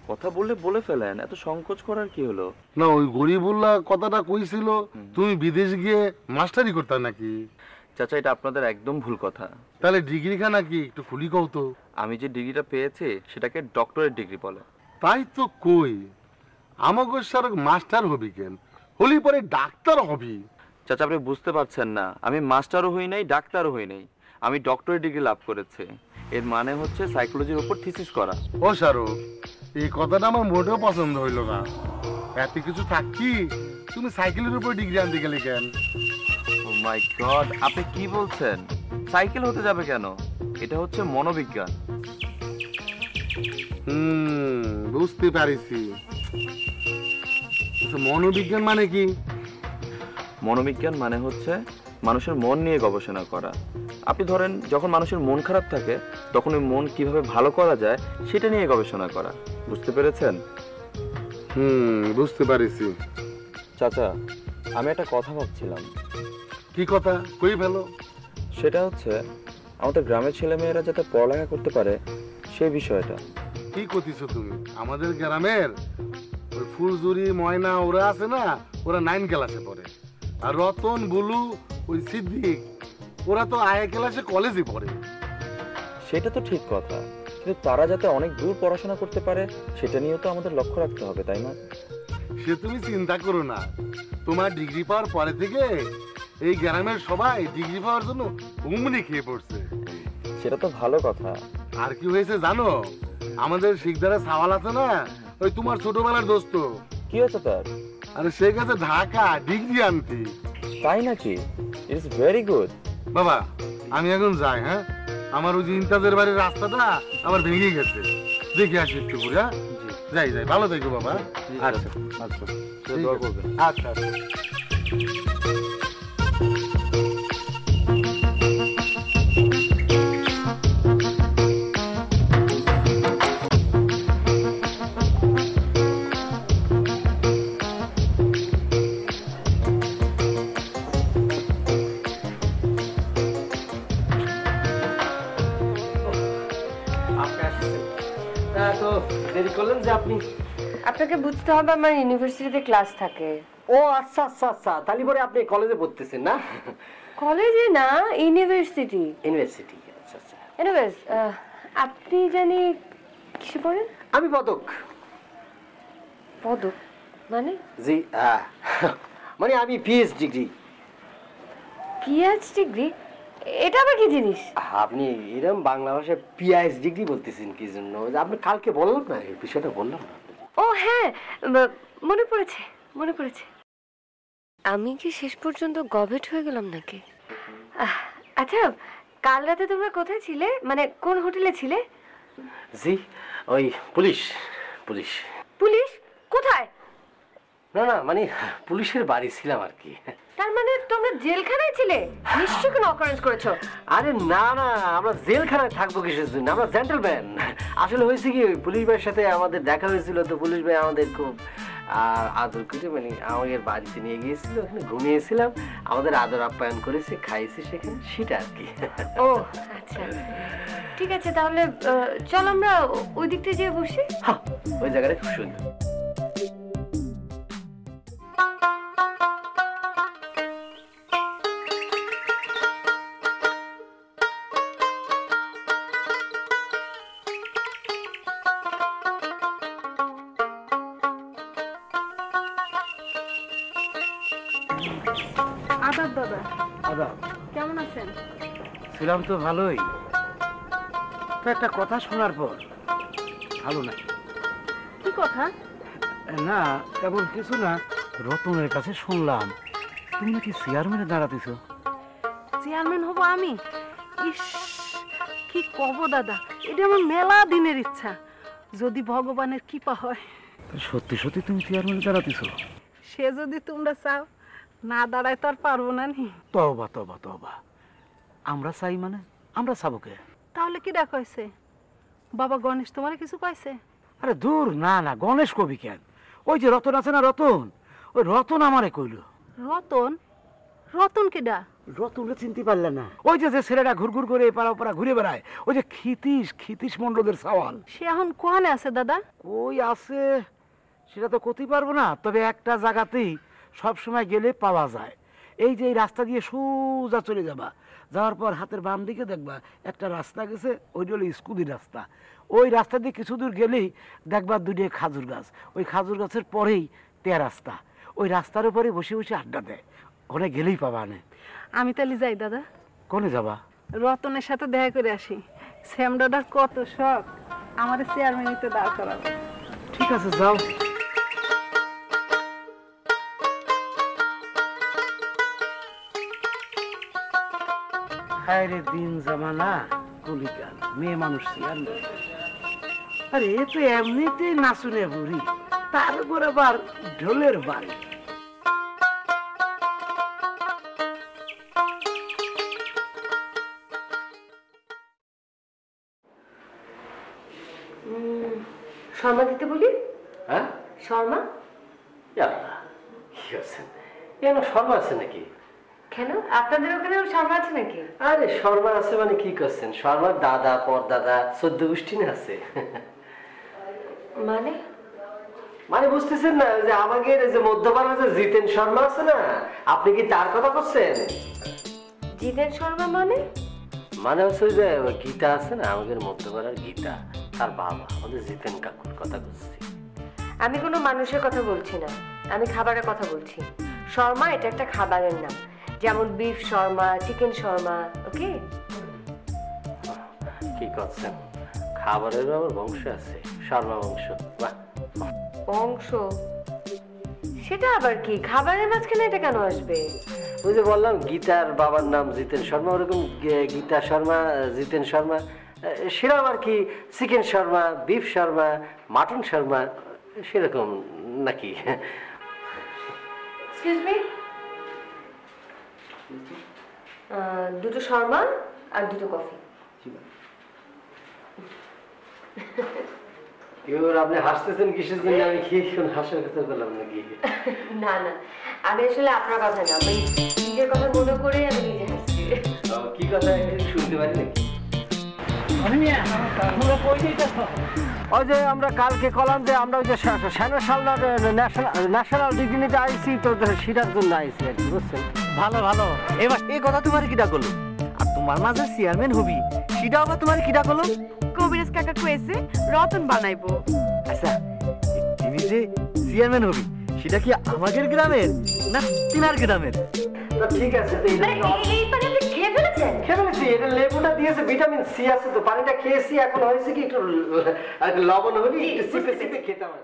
কথা বললে বলে ফেলেন, এত সংকোচ করার কি হলো? না ওই গরিবুল্লাহ কথাটা কইছিল তুমি বিদেশ গিয়ে মাস্টারি করতে নাকি? চাচা এটা আপনাদের একদম ভুল কথা। তাহলে ডিগ্রিখানা কি একটু খুলি কও তো। আমি যে ডিগ্রিটা পেয়েছি সেটাকে ডক্টরেট ডিগ্রি বলে। তাই তো কই, আমাকে স্যার মাস্টার হবি কেন, হলি পরে ডাক্তার হবি। চাচা আপনি বুঝতে পারছেন না, আমি মাস্টারও হই নাই ডাক্তারও হই নাই, আমি ডক্টরেট ডিগ্রি লাভ করেছি। এর মানে হচ্ছে সাইকোলজির উপর থিসিস করা। ও স্যার এই কথাটা আমার মোটেও পছন্দ হইল না। এত কিছু থাকি তুমি সাইকেলের উপর ডিগ্রি আনতে গেলে কেন? ও মাই গড, আপনি কি বলছেন? সাইকেল হতে যাবে কেন? এটা হচ্ছে মনোবিজ্ঞান। বুঝতে পারিছি। মনোবিজ্ঞান মানে কি? মনোবিজ্ঞান মানে হচ্ছে মানুষের মন নিয়ে গবেষণা করা। আপনি ধরেন যখন মানুষের মন খারাপ থাকে তখন ওই মন কিভাবে ভালো করা যায় সেটা নিয়ে গবেষণা করা। বুঝতে পেরেছেন? বুঝতে পারিছি। চাচা আমি একটা কথা ভাবছিলাম। কি কথা? কই ফেলো। সেটা হচ্ছে আমাদের গ্রামের ছেলেমেয়েরা যাতে পড়ালেখা করতে পারে সেই বিষয়টা। কি করতেছো তুমি? আমাদের গ্রামের ওই ফুলজুরি ময়না ওরা আছে না, ওরা 9 ক্লাসে পড়ে, আর রতন বুলু ওই সিদ্দিক ওরা তো আয়া ক্লাসে কলেজে পড়ে। সেটা তো ঠিক কথা, কিন্তু তারা যাতে অনেক দূর পড়াশোনা করতে পারে সেটা নিয়েও তো আমাদের লক্ষ্য রাখতে হবে, তাই না? সে তুমি চিন্তা করো না, তোমার ডিগ্রি পাওয়ার পরে থেকে এই গ্রামের সবাই ডিগ্রি পাওয়ার জন্য হুমড়ি খেয়ে পড়ছে। সেটা তো ভালো কথা। আর কি হয়েছে জানো? আমাদের শিকদারের সাওয়াল আছে না, ওই তোমার ছোটবেলার দোস্ত। কি হয়েছে তার? আরে সে গেছে ঢাকা ডিগ্রি আনতে। তাই নাকি? It's very good. বাবা আমি এখন যাই। হ্যাঁ আমার ওই যে ইন্তাজের বাড়ির রাস্তাটা আবার ভেঙে গেছে, দেখে আসি একটু করে। যাই যাই, ভালো থেকো বাবা। আচ্ছা আচ্ছা দোয়া করবেন। আচ্ছা আচ্ছা। আপনাকে বুঝতে হবে আমার ইউনিভার্সিটিতে ক্লাস থাকে। ও আচ্ছা আচ্ছা আচ্ছা, তাহলে পরে আপনি কলেজে পড়তেছেন না? কলেজে না, ইউনিভার্সিটি। ইউনিভার্সিটি, আচ্ছা আচ্ছা। এনিওয়েজ আপনি জানি কিসে পড়েন? আমি পদক। পদক? মানে? জি মানে আমি পিএইচ ডিগ্রি। PH degree? এটা আবার কি জিনিস? আপনি এরকম বাংলা ভাষায় পিএইচ ডিগ্রি বলতেছেন কি জন্য? আপনি কালকে বললাম না, এই বিষয়টা বললাম না। ও হ্যাঁ, মনে পড়েছে মনে পড়েছে। আমি কি শেষ পর্যন্ত গভেট হয়ে গেলাম নাকি? আচ্ছা, কাল রাতে তোমরা কোথায় ছিলে, মানে কোন হোটেলে ছিলে? জি ওই পুলিশ। পুলিশ? পুলিশ কোথায়? না না মানে পুলিশের বাড়ি ছিলাম আর কি। তার মানে তোমরা জেলখানায় ছিলে? নিশ্চয়ই কোনো অকারেন্স করেছো। আরে না না, আমরা জেলখানায় থাকবো কিসের জন্য, আমরা জেন্টলম্যান। আসলে হয়েছে কি, ওই পুলিশ ভাইয়ের সাথে আমাদের দেখা হয়েছিল, তো পুলিশ ভাই আমাদের খুব আদর করে মানে আমাদের বাড়িতে নিয়ে গিয়েছিল, ওখানে ঘুমিয়েছিলাম, আমাদের আদর আপ্যায়ন করেছে, খাইছে সেখানে, সেটা আর কি। ও আচ্ছা ঠিক আছে, তাহলে চল আমরা ওই দিকটা যেয়ে বসি। হ্যাঁ ওই জায়গাটা খুব সুন্দর। আদাব দাদা। আদাব। কেমন আছেন? ছিলাম তো ভালোই, তো একটা কথা শোনার পর ভালো না। কি কথা? না তেমন কিছু না, রতনের কাছে শুনলাম তুমি নাকি চেয়ারম্যানে দাঁড়াতেছো। চেয়ারম্যান হব আমি? ইস কি কব দাদা, এটা আমার মেলা দিনের ইচ্ছা, যদি ভগবানের কৃপা হয়। সত্যি সত্যি তুমি চেয়ারম্যানে দাঁড়াতেছো? সে যদি তোমরা চাও, না দাঁড়ায় তো আর পারবো না নি। তবা তবা তবা, আমরা চাই মানে আমরা চাবো কে? তাহলে কি ডাক হয়েছে? বাবা গণেশ তোমার কিছু কইছে? আরে দূর, না না, গণেশ কবি কেন, ওই যে রতন আছে না, রতন, ওই রতন আমারে কইলো। রতন? রতন কেডা? রতনকে চিনতে পারলে না? ওই যে ছেলেটা ঘুরঘুর করে এপারা ওপারা ঘুরে বেড়ায়, ওই যে ক্ষিতীশ মন্ডলের সওয়াল। সে এখন কোহানে আছে দাদা? কই আছে সেটা তো করতে পারবো না, তবে একটা জায়গাতেই সব সময় গেলে পাওয়া যায়। এই যে এই রাস্তা দিয়ে সোজা চলে যাবা, যাওয়ার পর হাতের বাম দিকে দেখবা একটা রাস্তা গেছে, ওইটা হলো স্কুলের রাস্তা। ওই রাস্তা দিয়ে কিছু দূর গেলেই দেখবা দুটো খাজুর গাছ, ওই খাজুর গাছের পরেই রাস্তা, ওই রাস্তার উপরে বসে বসে আড্ডা দেয়, ওখানে গেলেই পাবা না। আমি তাহলে যাই দাদা। কোনে যাবা? রতনের সাথে দেখা করে আসি, শ্যামদাদার কত শখ আমার চেয়ারম্যানিতে দাঁড় করাবো। ঠিক আছে যাও। হায়রে দিন জামানা কলিকাল, মেয়ে মানুষ চেয়ারম্যান। আরে এ তো এমনিতেই নাচুনে বুড়ি, তার উপর আবার ঢোলের বাড়ি। শর্মা দিতে বলি? হ্যাঁ শর্মা? কি করছেন, কেন শর্মা আছে নাকি? কেন আপনাদের ওখানেও শর্মা আছে নাকি? আরে শর্মা আছে মানে কি করছেন, শর্মার দাদা পরদাদা 14 গোষ্ঠী না আছে। মানে? মানে বুঝতেছেন না, যে আমাদের যে মধ্যপাড়ার যে জিতেন শর্মা আছে না, আপনি কি তার কথা বলছেন? জিতেন শর্মা মানে? মানে হচ্ছে যে গীতা আছে না, আমাদের মধ্যপাড়ার গীতা, তার বাবা আমাদের জিতেন কাকুর কথা বলছি। আমি কোনো মানুষের কথা বলছি না, আমি খাবারের কথা বলছি। শর্মা এটা একটা খাবারের নাম, যেমন বিফ শর্মা, চিকেন শর্মা। ওকে কি করছেন, খাবারের আবার বংশ আছে, শর্মা বংশ। বাহ, বংশ? সেটা আবার কি, খাবারের মাঝখানে এটা কেন আসবে? ওই যে বললাম গীতার বাবার নাম জিতেন শর্মা, ওরকম গীতা শর্মা জিতেন শর্মা, সেরকম আর কি। Chicken Sharma, beef Sharma, mutton Sharma, সেরকম নাকি? এক্সকিউজ মি, দুটো শর্মা আর দুটো কফি। আপনি হাসতেছেন কিসের জন্য? আমি কি হাসার কথা বললাম নাকি? না না, আমি আসলে আপনার কথা না, আমি নিজের কথা মনে করে আমি নিজে হাসছি। কি কথা শুনতে পারি নাকি? ওই যে আমরা কালকে কলাম যে আমরা ওই যে ন্যাশনাল ডিগ্রি নিতে আইসি, তো সেটার জন্য আইসি আর কি, বুঝছেন? ভালো ভালো। এবার এই কথা তোমার কিটা করলো, আর তোমার মাঝে চেয়ারম্যান হবি সেটাও আবার তোমার কিটা করলো? কবিরাজ কাকা কয়েছে রতন বানাইবো। আচ্ছা তুমি যে চেয়ারম্যান হবি সেটা কি আমাদের গ্রামের না তিনার গ্রামের? ঠিক আছে, খেয়ে ফেলেছি। এটা লেবুটা দিয়েছে, ভিটামিন সি আছে তো, পানিটা খেয়েছি, এখন হয়েছে কি একটু লবণ হলে একটু চিপে চিপে খেতে হবে।